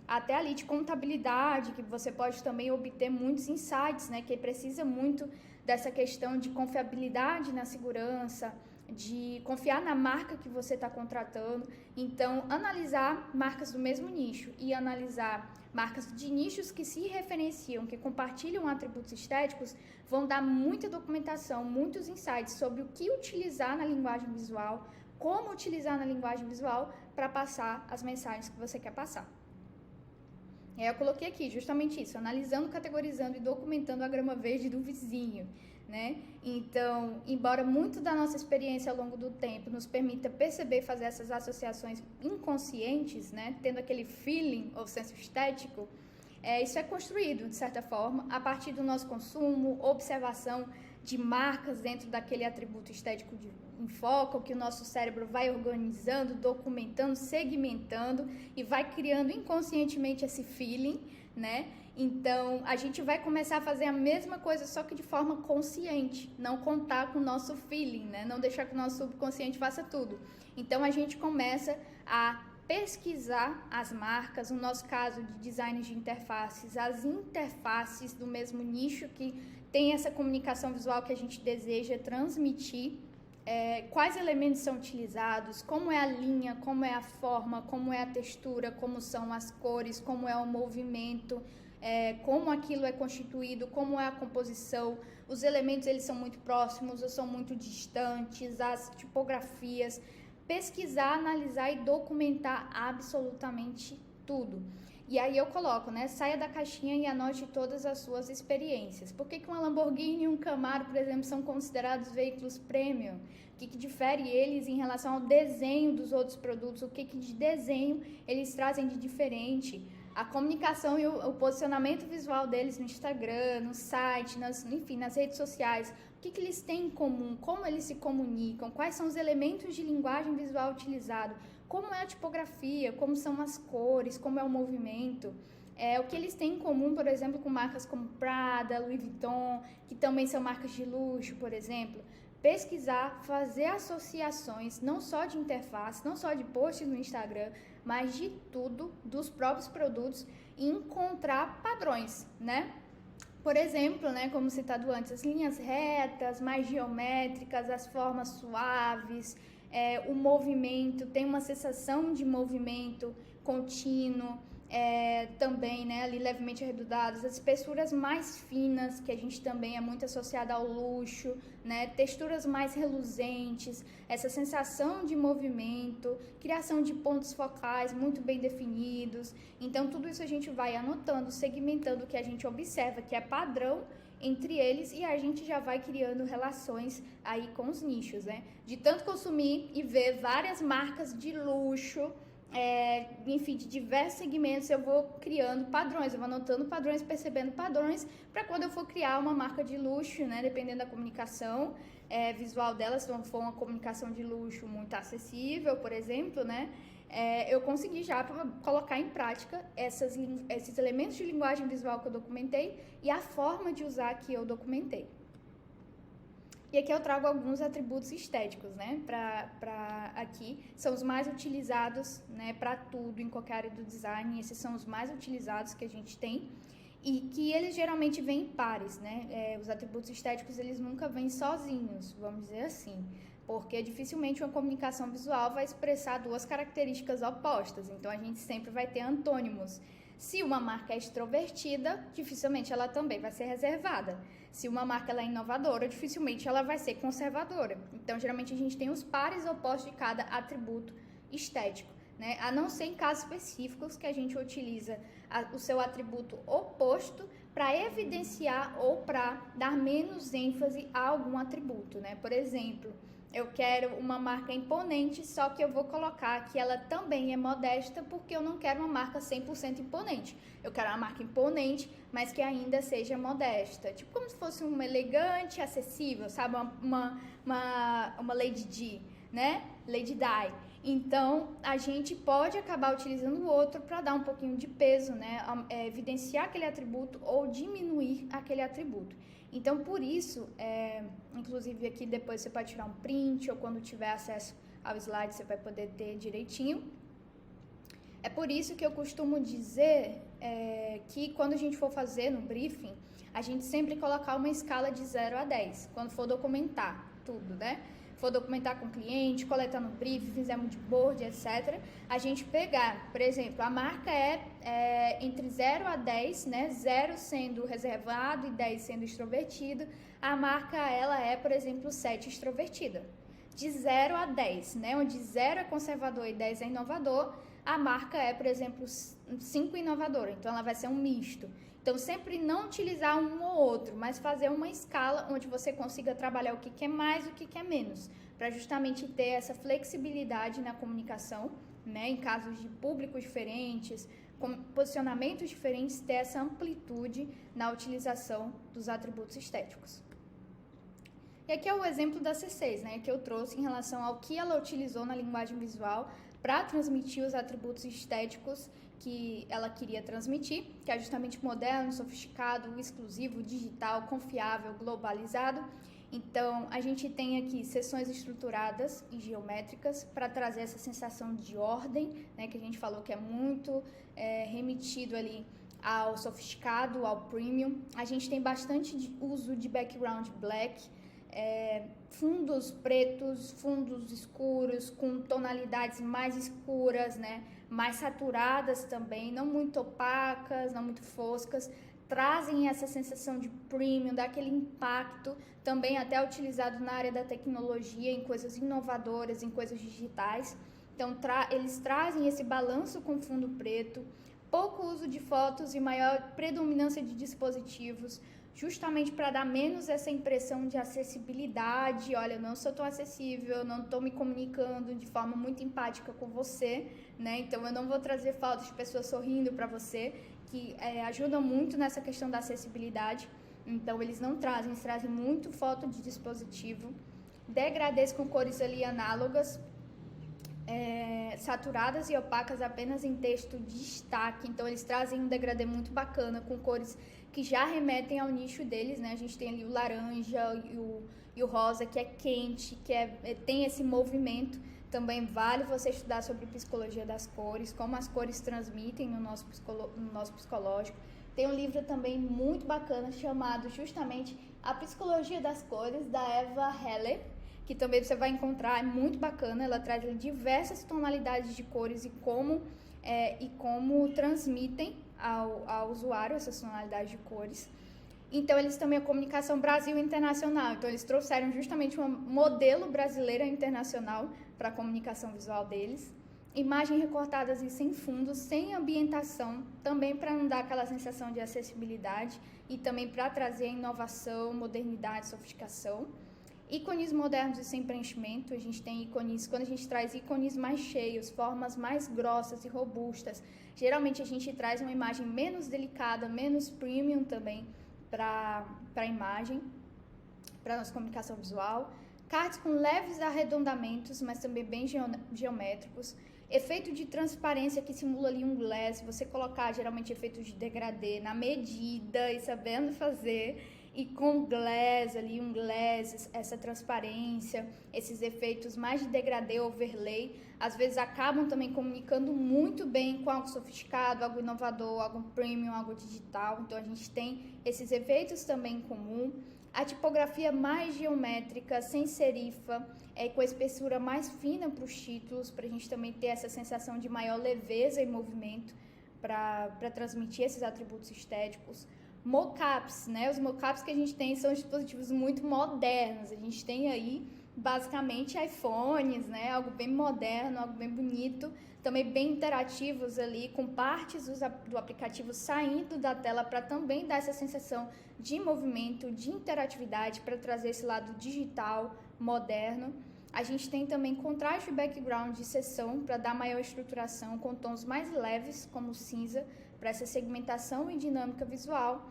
até ali de contabilidade, que você pode também obter muitos insights, né, que precisa muito dessa questão de confiabilidade na segurança, de confiar na marca que você está contratando. Então, analisar marcas do mesmo nicho e analisar marcas de nichos que se referenciam, que compartilham atributos estéticos, vão dar muita documentação, muitos insights sobre o que utilizar na linguagem visual, como utilizar na linguagem visual para passar as mensagens que você quer passar. Eu coloquei aqui justamente isso, analisando, categorizando e documentando a grama verde do vizinho, né? Então, embora muito da nossa experiência ao longo do tempo nos permita perceber e fazer essas associações inconscientes, né? Tendo aquele feeling ou senso estético, isso é construído, de certa forma, a partir do nosso consumo, observação de marcas dentro daquele atributo estético em foco, que o nosso cérebro vai organizando, documentando, segmentando e vai criando inconscientemente esse feeling, né? Então, a gente vai começar a fazer a mesma coisa, só que de forma consciente, não contar com o nosso feeling, né? Não deixar que o nosso subconsciente faça tudo. Então, a gente começa a pesquisar as marcas, no nosso caso de design de interfaces, as interfaces do mesmo nicho que tem essa comunicação visual que a gente deseja transmitir, quais elementos são utilizados, como é a linha, como é a forma, como é a textura, como são as cores, como é o movimento, como aquilo é constituído, como é a composição, os elementos eles são muito próximos ou são muito distantes, as tipografias, pesquisar, analisar e documentar absolutamente tudo. E aí eu coloco, né, saia da caixinha e anote todas as suas experiências. Por que uma Lamborghini e um Camaro, por exemplo, são considerados veículos premium? O que difere eles em relação ao desenho dos outros produtos? O que de desenho eles trazem de diferente? A comunicação e o posicionamento visual deles no Instagram, no site, enfim, nas redes sociais. O que eles têm em comum? Como eles se comunicam? Quais são os elementos de linguagem visual utilizados? Como é a tipografia? Como são as cores? Como é o movimento? O que eles têm em comum, por exemplo, com marcas como Prada, Louis Vuitton, que também são marcas de luxo, por exemplo. Pesquisar, fazer associações, não só de interface, não só de posts no Instagram, mas de tudo, dos próprios produtos, e encontrar padrões, né? Por exemplo, né, como citado antes, as linhas retas, mais geométricas, as formas suaves, o movimento, tem uma sensação de movimento contínuo, também, né, ali levemente arredondadas, as espessuras mais finas, que a gente também é muito associada ao luxo, né, texturas mais reluzentes, essa sensação de movimento, criação de pontos focais muito bem definidos. Então, tudo isso a gente vai anotando, segmentando o que a gente observa, que é padrão entre eles, e a gente já vai criando relações aí com os nichos, né? De tanto consumir e ver várias marcas de luxo, enfim, de diversos segmentos, eu vou criando padrões, eu vou anotando padrões, percebendo padrões, para quando eu for criar uma marca de luxo, né, dependendo da comunicação visual dela, se não for uma comunicação de luxo muito acessível, por exemplo, né, eu consegui já colocar em prática esses elementos de linguagem visual que eu documentei e a forma de usar que eu documentei. E aqui eu trago alguns atributos estéticos, né, aqui, são os mais utilizados, né, para tudo, em qualquer área do design, esses são os mais utilizados que a gente tem, e que eles geralmente vêm em pares, né, os atributos estéticos, eles nunca vêm sozinhos, vamos dizer assim, porque dificilmente uma comunicação visual vai expressar duas características opostas, então a gente sempre vai ter antônimos. Se uma marca é extrovertida, dificilmente ela também vai ser reservada. Se uma marca ela é inovadora, dificilmente ela vai ser conservadora. Então, geralmente, a gente tem os pares opostos de cada atributo estético, né? A não ser em casos específicos que a gente utiliza o seu atributo oposto para evidenciar ou para dar menos ênfase a algum atributo, né? Por exemplo, eu quero uma marca imponente, só que eu vou colocar que ela também é modesta, porque eu não quero uma marca 100% imponente. Eu quero uma marca imponente, mas que ainda seja modesta. Tipo como se fosse uma elegante, acessível, sabe? Uma Lady Di, né? Lady Di. Então, a gente pode acabar utilizando o outro para dar um pouquinho de peso, né? Evidenciar aquele atributo ou diminuir aquele atributo. Então, por isso, inclusive aqui depois você pode tirar um print ou quando tiver acesso ao slide você vai poder ter direitinho. É por isso que eu costumo dizer que quando a gente for fazer no briefing, a gente sempre colocar uma escala de 0 a 10, quando for documentar tudo, né? For documentar com o cliente, coletar no briefing, fizer mood board, etc. A gente pegar, por exemplo, a marca entre 0 a 10, né? 0 sendo reservado e 10 sendo extrovertido. A marca, ela é, por exemplo, 7 extrovertida. De 0 a 10, né? Onde 0 é conservador e 10 é inovador, a marca é, por exemplo, 5 inovadora. Então, ela vai ser um misto. Então, sempre não utilizar um ou outro, mas fazer uma escala onde você consiga trabalhar o que é mais e o que é menos, para justamente ter essa flexibilidade na comunicação, né, em casos de públicos diferentes, com posicionamentos diferentes, ter essa amplitude na utilização dos atributos estéticos. E aqui é o exemplo da C6, né, que eu trouxe em relação ao que ela utilizou na linguagem visual para transmitir os atributos estéticos que ela queria transmitir, que é justamente moderno, sofisticado, exclusivo, digital, confiável, globalizado. Então, a gente tem aqui seções estruturadas e geométricas para trazer essa sensação de ordem, né, que a gente falou que é muito remetido ali ao sofisticado, ao premium. A gente tem bastante uso de background black, fundos pretos, fundos escuros, com tonalidades mais escuras, né, mais saturadas também, não muito opacas, não muito foscas, trazem essa sensação de premium, daquele impacto, também até utilizado na área da tecnologia, em coisas inovadoras, em coisas digitais. Então, eles trazem esse balanço com fundo preto, pouco uso de fotos e maior predominância de dispositivos, justamente para dar menos essa impressão de acessibilidade. Olha, eu não sou tão acessível, não estou me comunicando de forma muito empática com você, né? Então, eu não vou trazer fotos de pessoas sorrindo para você, que ajudam muito nessa questão da acessibilidade. Então, eles trazem muito foto de dispositivo, degradês com cores ali análogas, saturadas e opacas apenas em texto de destaque. Então, eles trazem um degradê muito bacana, com cores que já remetem ao nicho deles, né? A gente tem ali o laranja e o rosa, que é quente, que tem esse movimento. Também vale você estudar sobre psicologia das cores, como as cores transmitem no nosso psicológico. Tem um livro também muito bacana chamado justamente A Psicologia das Cores, da Eva Heller, que também você vai encontrar, é muito bacana. Ela traz diversas tonalidades de cores e como transmitem ao usuário essas tonalidades de cores. Então, eles também a comunicação Brasil internacional. Então, eles trouxeram justamente um modelo brasileiro internacional para a comunicação visual deles. Imagens recortadas e sem fundo, sem ambientação, também para não dar aquela sensação de acessibilidade e também para trazer inovação, modernidade, sofisticação. Ícones modernos e sem preenchimento. A gente tem ícones, quando a gente traz ícones mais cheios, formas mais grossas e robustas, geralmente a gente traz uma imagem menos delicada, menos premium também para a imagem, para a nossa comunicação visual. Cards com leves arredondamentos, mas também bem geométricos. Efeito de transparência que simula ali um glass, você colocar geralmente efeitos de degradê na medida e sabendo fazer, e com glass ali, um glass, essa transparência, esses efeitos mais de degradê, overlay, às vezes acabam também comunicando muito bem com algo sofisticado, algo inovador, algo premium, algo digital. Então a gente tem esses efeitos também em comum. A tipografia mais geométrica, sem serifa, com a espessura mais fina para os títulos, para a gente também ter essa sensação de maior leveza e movimento para transmitir esses atributos estéticos. Mockups, né? Os mockups que a gente tem são dispositivos muito modernos. A gente tem aí, basicamente, iPhones, né? Algo bem moderno, algo bem bonito, também bem interativos ali, com partes do aplicativo saindo da tela para também dar essa sensação de movimento, de interatividade, para trazer esse lado digital, moderno. A gente tem também contraste de background de seção para dar maior estruturação, com tons mais leves, como cinza, para essa segmentação e dinâmica visual,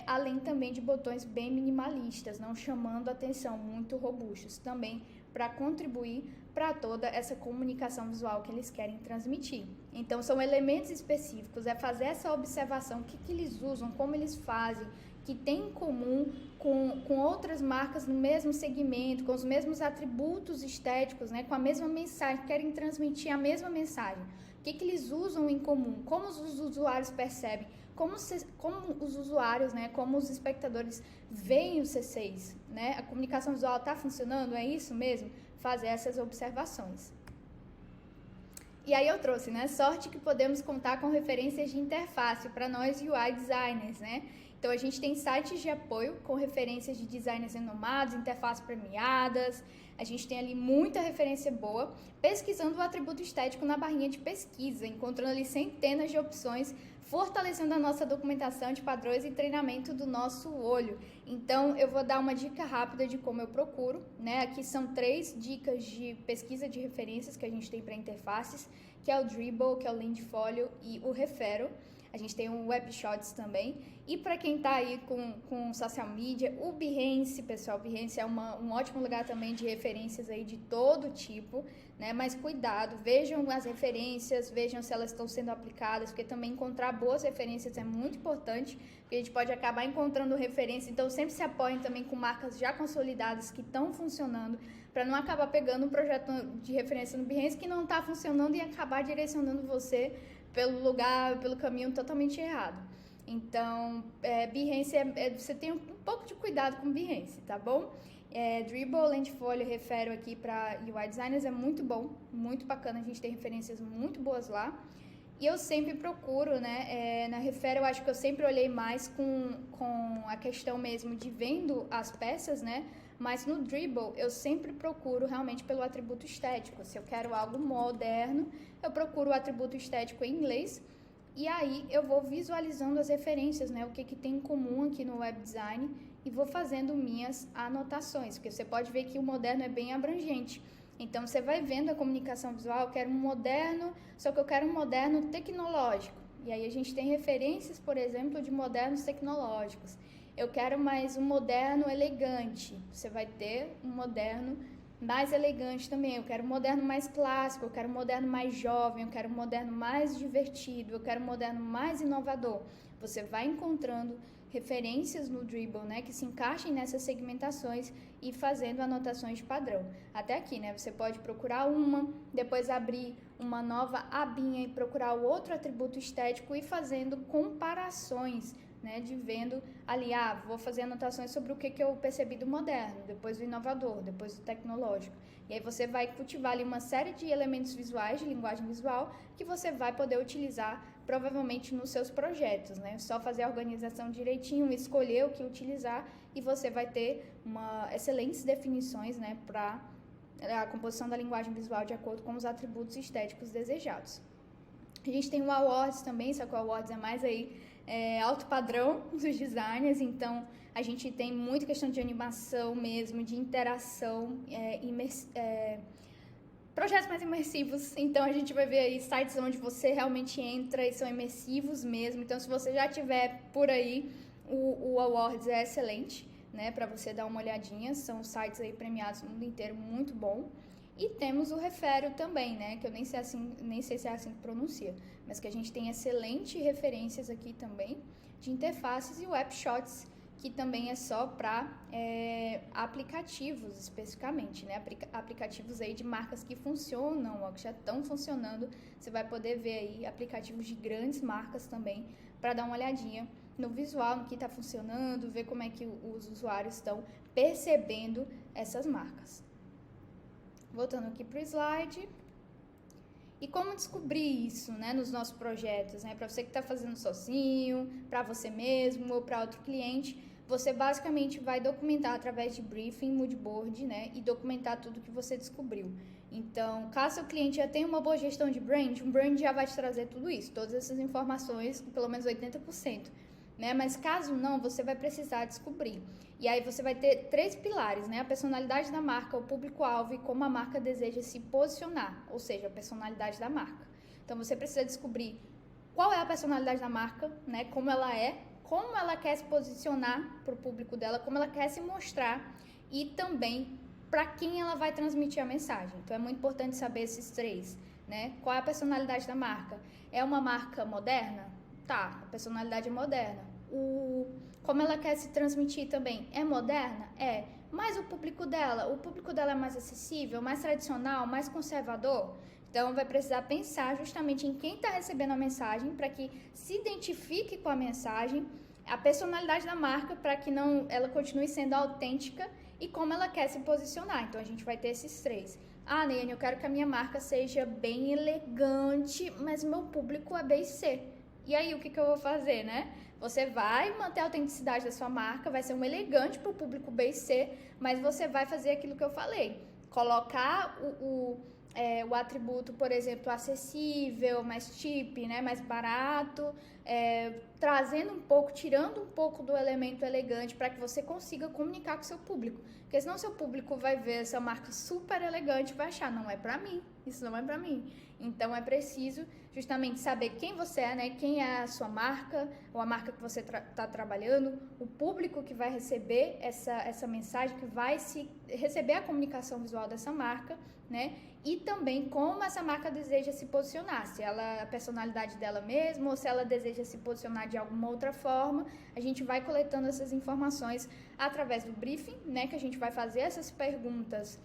além também de botões bem minimalistas, não chamando atenção, muito robustos, também para contribuir para toda essa comunicação visual que eles querem transmitir. Então, são elementos específicos, fazer essa observação, o que eles usam, como eles fazem, que tem em comum com outras marcas no mesmo segmento, com os mesmos atributos estéticos, né, com a mesma mensagem, querem transmitir a mesma mensagem. O que eles usam em comum? Como os usuários percebem? Como os usuários, né, como os espectadores veem o C6? Né? A comunicação visual está funcionando? É isso mesmo? Fazer essas observações. E aí eu trouxe, né? Sorte que podemos contar com referências de interface para nós UI designers, né? Então, a gente tem sites de apoio com referências de designers renomados, interfaces premiadas. A gente tem ali muita referência boa, pesquisando o atributo estético na barrinha de pesquisa, encontrando ali centenas de opções, fortalecendo a nossa documentação de padrões e treinamento do nosso olho. Então, eu vou dar uma dica rápida de como eu procuro, né? Aqui são 3 dicas de pesquisa de referências que a gente tem para interfaces, que é o Dribbble, que é o Lindfolio e o Refero. A gente tem o Web Shots também. E para quem está aí com social media, o Behance, pessoal, o Behance é um ótimo lugar também de referências aí de todo tipo, né? Mas cuidado, vejam as referências, vejam se elas estão sendo aplicadas, porque também encontrar boas referências é muito importante, porque a gente pode acabar encontrando referência, então sempre se apoiem também com marcas já consolidadas que estão funcionando, para não acabar pegando um projeto de referência no Behance que não está funcionando e acabar direcionando você pelo caminho totalmente errado. Então, Behance, você tem um pouco de cuidado com Behance, tá bom? Dribbble, Lentifolio, refero aqui para UI Designers, é muito bom, muito bacana, a gente tem referências muito boas lá. E eu sempre procuro, né, na Refero eu acho que eu sempre olhei mais com a questão mesmo de vendo as peças, né, mas no Dribbble eu sempre procuro realmente pelo atributo estético. Se eu quero algo moderno, eu procuro o atributo estético em inglês, e aí eu vou visualizando as referências, né, o que tem em comum aqui no web design, e vou fazendo minhas anotações, porque você pode ver que o moderno é bem abrangente. Então, você vai vendo a comunicação visual, eu quero um moderno, só que eu quero um moderno tecnológico. E aí a gente tem referências, por exemplo, de modernos tecnológicos. Eu quero mais um moderno elegante, você vai ter um moderno mais elegante também. Eu quero um moderno mais clássico, eu quero um moderno mais jovem, eu quero um moderno mais divertido, eu quero um moderno mais inovador. Você vai encontrando referências no Dribbble, né, que se encaixem nessas segmentações e fazendo anotações de padrão. Até aqui, né, você pode procurar depois abrir uma nova abinha e procurar o outro atributo estético e fazendo comparações, né, de vendo ali, vou fazer anotações sobre o que eu percebi do moderno, depois do inovador, depois do tecnológico. E aí você vai cultivar ali uma série de elementos visuais, de linguagem visual, que você vai poder utilizar provavelmente nos seus projetos, né? Só fazer a organização direitinho, escolher o que utilizar e você vai ter excelentes definições, né, para a composição da linguagem visual de acordo com os atributos estéticos desejados. A gente tem o Awards também, só que o Awards é mais aí alto padrão dos designers, então a gente tem muita questão de animação mesmo, de interação, projetos mais imersivos. Então a gente vai ver aí sites onde você realmente entra e são imersivos mesmo. Então se você já tiver por aí, o Awards é excelente, né, para você dar uma olhadinha. São sites aí premiados no mundo inteiro, muito bom. E temos o Refero também, né, que eu nem sei se é assim que pronuncia, mas que a gente tem excelentes referências aqui também de interfaces, e o AppShots, que também é só para aplicativos especificamente, né, aplicativos aí de marcas que funcionam, ou que já estão funcionando. Você vai poder ver aí aplicativos de grandes marcas também, para dar uma olhadinha no visual, no que está funcionando, ver como é que os usuários estão percebendo essas marcas. Voltando aqui para o slide. E como descobrir isso, né, nos nossos projetos, né? Para você que está fazendo sozinho, para você mesmo ou para outro cliente, você basicamente vai documentar através de briefing, moodboard, né, e documentar tudo que você descobriu. Então, caso o cliente já tenha uma boa gestão de brand, um brand já vai te trazer tudo isso, todas essas informações, pelo menos 80%. Né? Mas caso não, você vai precisar descobrir. E aí você vai ter 3 pilares, né? A personalidade da marca, o público-alvo e como a marca deseja se posicionar, ou seja, a personalidade da marca. Então você precisa descobrir qual é a personalidade da marca, né? Como ela quer se posicionar para o público dela, como ela quer se mostrar e também para quem ela vai transmitir a mensagem. Então é muito importante saber esses 3, né? Qual é a personalidade da marca? É uma marca moderna? Tá, a personalidade é moderna. Como ela quer se transmitir também é moderna? É. Mas o público dela é mais acessível, mais tradicional, mais conservador? Então vai precisar pensar justamente em quem está recebendo a mensagem para que se identifique com a mensagem, a personalidade da marca para que ela continue sendo autêntica e como ela quer se posicionar. Então a gente vai ter esses 3. Nene, eu quero que a minha marca seja bem elegante, mas meu público é B e C. E aí, o que eu vou fazer, né? Você vai manter a autenticidade da sua marca, vai ser um elegante para o público B e C, mas você vai fazer aquilo que eu falei. Colocar o atributo, por exemplo, acessível, mais cheap, né, mais barato, trazendo um pouco, tirando um pouco do elemento elegante para que você consiga comunicar com o seu público. Porque senão seu público vai ver essa marca super elegante e vai achar, não é para mim, isso não é para mim. Então é preciso justamente saber quem você é, né? Quem é a sua marca, ou a marca que você está trabalhando, o público que vai receber essa mensagem, que vai receber a comunicação visual dessa marca, né? E também como essa marca deseja se posicionar, se ela a personalidade dela mesma ou se ela deseja se posicionar de alguma outra forma. A gente vai coletando essas informações através do briefing, né? Que a gente vai fazer essas perguntas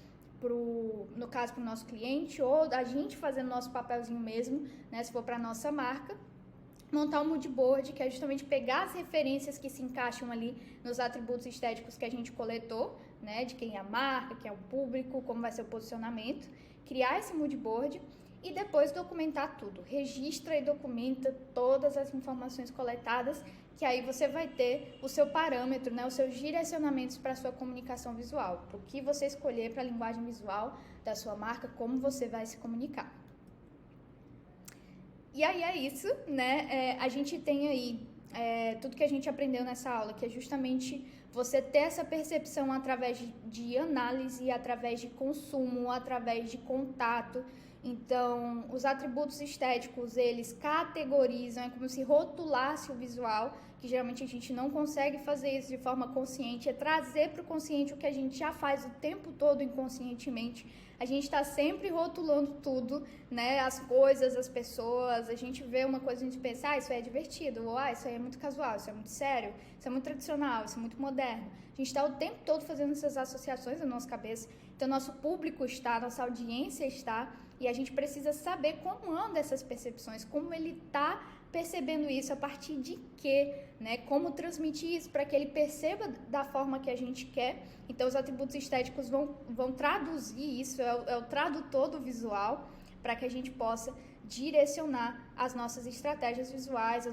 no caso para o nosso cliente, ou a gente fazendo nosso papelzinho mesmo, né, se for para a nossa marca, montar um mood board, que é justamente pegar as referências que se encaixam ali nos atributos estéticos que a gente coletou, né, de quem é a marca, quem é o público, como vai ser o posicionamento, criar esse mood board e depois documentar tudo. Registra e documenta todas as informações coletadas, que aí você vai ter o seu parâmetro, né, os seus direcionamentos para a sua comunicação visual, o que você escolher para a linguagem visual da sua marca, como você vai se comunicar. E aí é isso, né, a gente tem aí tudo que a gente aprendeu nessa aula, que é justamente você ter essa percepção através de análise, através de consumo, através de contato. Então, os atributos estéticos, eles categorizam, é como se rotulasse o visual, que geralmente a gente não consegue fazer isso de forma consciente, é trazer para o consciente o que a gente já faz o tempo todo inconscientemente. A gente está sempre rotulando tudo, né, as coisas, as pessoas, a gente vê uma coisa e a gente pensa, isso aí é divertido, ou isso aí é muito casual, isso é muito sério, isso é muito tradicional, isso é muito moderno. A gente está o tempo todo fazendo essas associações na nossa cabeça, então nosso público está, nossa audiência está, e a gente precisa saber como andam essas percepções, como ele está percebendo isso, a partir de quê, né? Como transmitir isso para que ele perceba da forma que a gente quer. Então, os atributos estéticos vão traduzir isso, é o tradutor do visual, para que a gente possa direcionar as nossas estratégias visuais,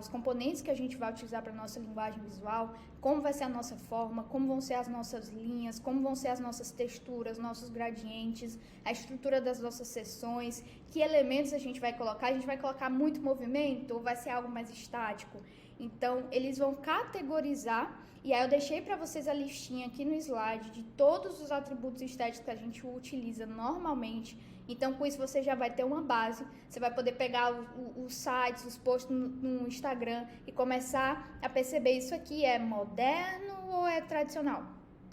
os componentes que a gente vai utilizar para a nossa linguagem visual, como vai ser a nossa forma, como vão ser as nossas linhas, como vão ser as nossas texturas, nossos gradientes, a estrutura das nossas seções, que elementos a gente vai colocar muito movimento ou vai ser algo mais estático. Então, eles vão categorizar, e aí eu deixei para vocês a listinha aqui no slide de todos os atributos estéticos que a gente utiliza normalmente. Então, com isso, você já vai ter uma base, você vai poder pegar os sites, os posts no Instagram e começar a perceber isso aqui é moderno ou é tradicional,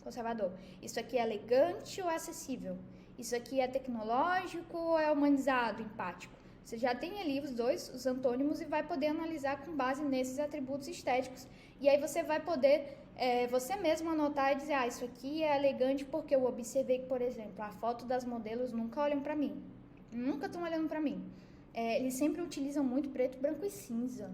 conservador. Isso aqui é elegante ou é acessível. Isso aqui é tecnológico ou é humanizado, empático. Você já tem ali os antônimos e vai poder analisar com base nesses atributos estéticos. E aí você vai poder você mesmo anotar e dizer, isso aqui é elegante porque eu observei que, por exemplo, a foto das modelos nunca olham para mim. Nunca estão olhando para mim. Eles sempre utilizam muito preto, branco e cinza.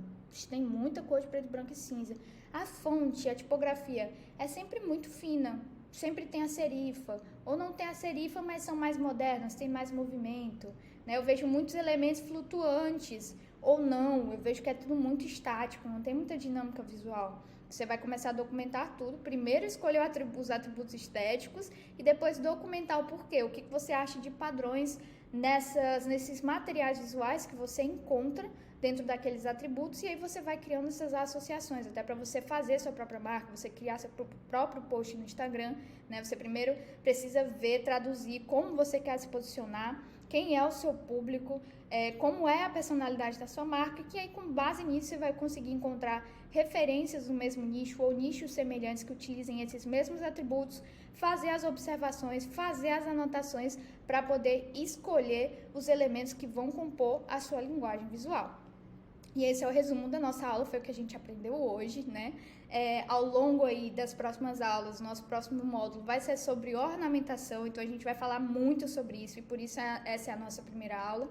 Tem muita cor de preto, branco e cinza. A fonte, a tipografia é sempre muito fina. Sempre tem a serifa. Ou não tem a serifa, mas são mais modernas, tem mais movimento. Né? Eu vejo muitos elementos flutuantes. Ou não, eu vejo que é tudo muito estático, não tem muita dinâmica visual. Você vai começar a documentar tudo. Primeiro escolher os atributos estéticos e depois documentar o porquê. O que você acha de padrões nesses materiais visuais que você encontra dentro daqueles atributos, e aí você vai criando essas associações, até para você fazer sua própria marca, você criar seu próprio post no Instagram, né? Você primeiro precisa ver, traduzir como você quer se posicionar, quem é o seu público, como é a personalidade da sua marca, que aí com base nisso você vai conseguir encontrar referências no mesmo nicho ou nichos semelhantes que utilizem esses mesmos atributos, fazer as observações, fazer as anotações para poder escolher os elementos que vão compor a sua linguagem visual. E esse é o resumo da nossa aula, foi o que a gente aprendeu hoje, né? Ao longo aí das próximas aulas, nosso próximo módulo vai ser sobre ornamentação, então a gente vai falar muito sobre isso e por isso essa é a nossa primeira aula.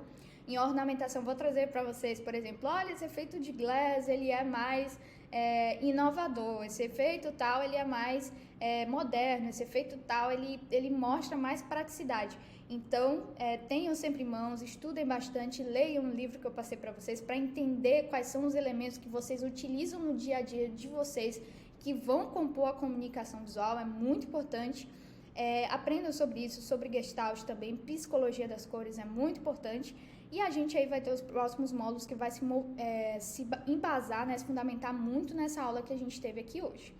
Em ornamentação, vou trazer para vocês, por exemplo, olha, esse efeito de glass, ele é mais inovador, esse efeito tal, ele é mais moderno, esse efeito tal, ele mostra mais praticidade. Então, tenham sempre em mãos, estudem bastante, leiam um livro que eu passei para vocês para entender quais são os elementos que vocês utilizam no dia a dia de vocês, que vão compor a comunicação visual, é muito importante. Aprendam sobre isso, sobre Gestalt também, psicologia das cores é muito importante. E a gente aí vai ter os próximos módulos que vai se embasar, né, se fundamentar muito nessa aula que a gente teve aqui hoje.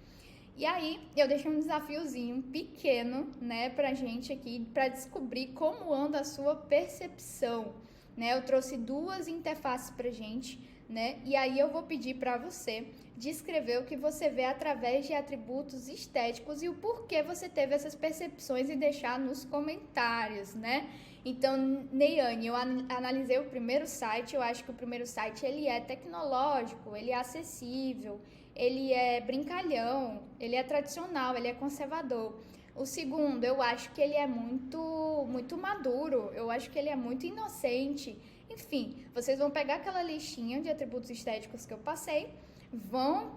E aí, eu deixei um desafiozinho pequeno, né, pra gente aqui, pra descobrir como anda a sua percepção, né? Eu trouxe 2 interfaces pra gente, né? E aí eu vou pedir pra você descrever o que você vê através de atributos estéticos e o porquê você teve essas percepções e deixar nos comentários, né? Então, Neiane, eu analisei o primeiro site, eu acho que o primeiro site ele é tecnológico, ele é acessível, ele é brincalhão, ele é tradicional, ele é conservador. O segundo, eu acho que ele é muito maduro, eu acho que ele é muito inocente. Enfim, vocês vão pegar aquela listinha de atributos estéticos que eu passei, vão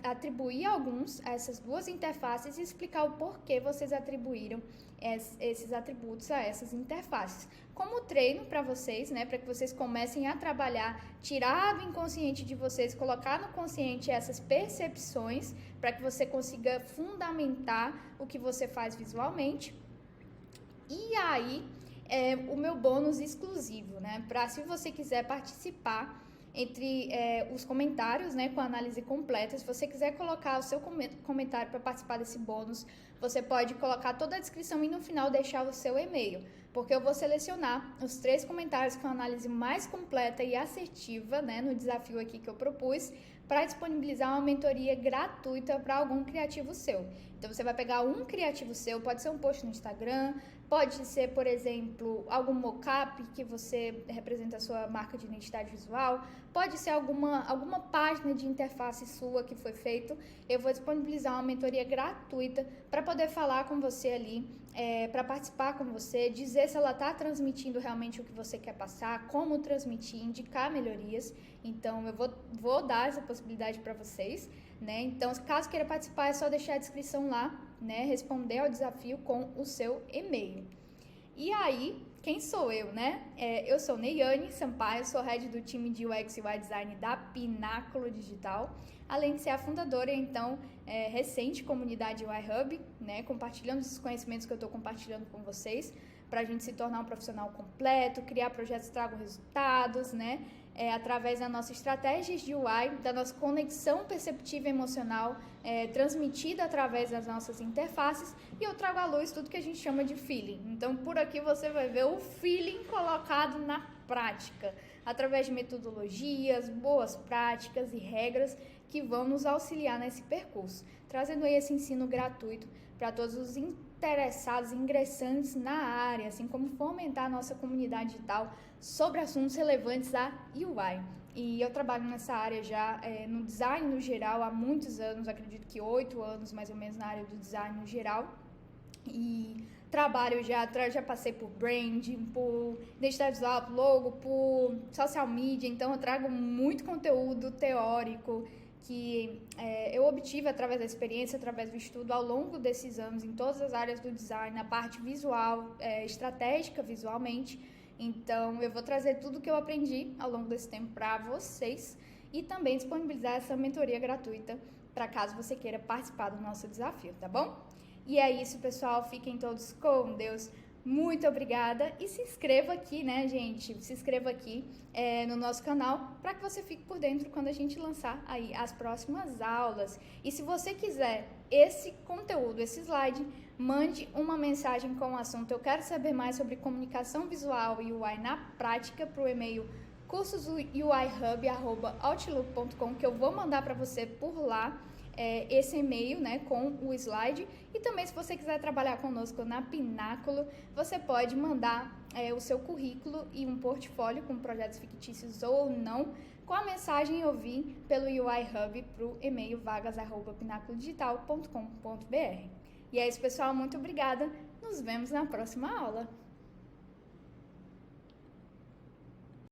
atribuir alguns a essas 2 interfaces e explicar o porquê vocês atribuíram esses atributos a essas interfaces. Como treino para vocês, né, para que vocês comecem a trabalhar, tirar do inconsciente de vocês, colocar no consciente essas percepções, para que você consiga fundamentar o que você faz visualmente. E aí, o meu bônus exclusivo, né, para se você quiser participar entre os comentários, né, com a análise completa. Se você quiser colocar o seu comentário para participar desse bônus, você pode colocar toda a descrição e no final deixar o seu e-mail, porque eu vou selecionar os 3 comentários com a análise mais completa e assertiva, né, no desafio aqui que eu propus, para disponibilizar uma mentoria gratuita para algum criativo seu. Então, você vai pegar um criativo seu, pode ser um post no Instagram, pode ser, por exemplo, algum mockup que você representa a sua marca de identidade visual, pode ser alguma página de interface sua que foi feito. Eu vou disponibilizar uma mentoria gratuita para poder falar com você ali, para participar com você, dizer se ela está transmitindo realmente o que você quer passar, como transmitir, indicar melhorias. Então, eu vou dar essa possibilidade para vocês, né? Então, caso queira participar, é só deixar a descrição lá, né? Responder ao desafio com o seu e-mail. E aí, quem sou eu, né? Eu sou Neiane Sampaio, sou head do time de UX e UI Design da Pináculo Digital, além de ser a fundadora, então, recente comunidade UI Hub, né? Compartilhando esses conhecimentos que eu estou compartilhando com vocês, para a gente se tornar um profissional completo, criar projetos que tragam resultados, né? Através da nossa estratégia de UI, da nossa conexão perceptiva e emocional, transmitida através das nossas interfaces, e eu trago à luz tudo que a gente chama de feeling. Então, por aqui você vai ver o feeling colocado na prática, através de metodologias, boas práticas e regras que vão nos auxiliar nesse percurso, trazendo aí esse ensino gratuito para todos os interessados, ingressantes na área, assim como fomentar a nossa comunidade digital sobre assuntos relevantes à UI. E eu trabalho nessa área já, no design no geral, há muitos anos, acredito que 8 anos mais ou menos na área do design no geral. E trabalho já passei por branding, por identidade visual, por logo, por social media, então eu trago muito conteúdo teórico que eu obtive através da experiência, através do estudo ao longo desses anos em todas as áreas do design, na parte visual, estratégica visualmente. Então, eu vou trazer tudo que eu aprendi ao longo desse tempo para vocês e também disponibilizar essa mentoria gratuita para caso você queira participar do nosso desafio, tá bom? E é isso, pessoal. Fiquem todos com Deus. Muito obrigada e se inscreva aqui, né, gente? Se inscreva aqui no nosso canal para que você fique por dentro quando a gente lançar aí as próximas aulas. E se você quiser esse conteúdo, esse slide, mande uma mensagem com o assunto "Eu quero saber mais sobre comunicação visual e UI na prática" para o e-mail cursosuiHub@outlook.com, que eu vou mandar para você por lá. Esse e-mail, né, com o slide. E também, se você quiser trabalhar conosco na Pináculo, você pode mandar o seu currículo e um portfólio com projetos fictícios ou não, com a mensagem "Eu vim" pelo UI Hub para o e-mail vagas@pinaculodigital.com.br. E é isso, pessoal. Muito obrigada. Nos vemos na próxima aula.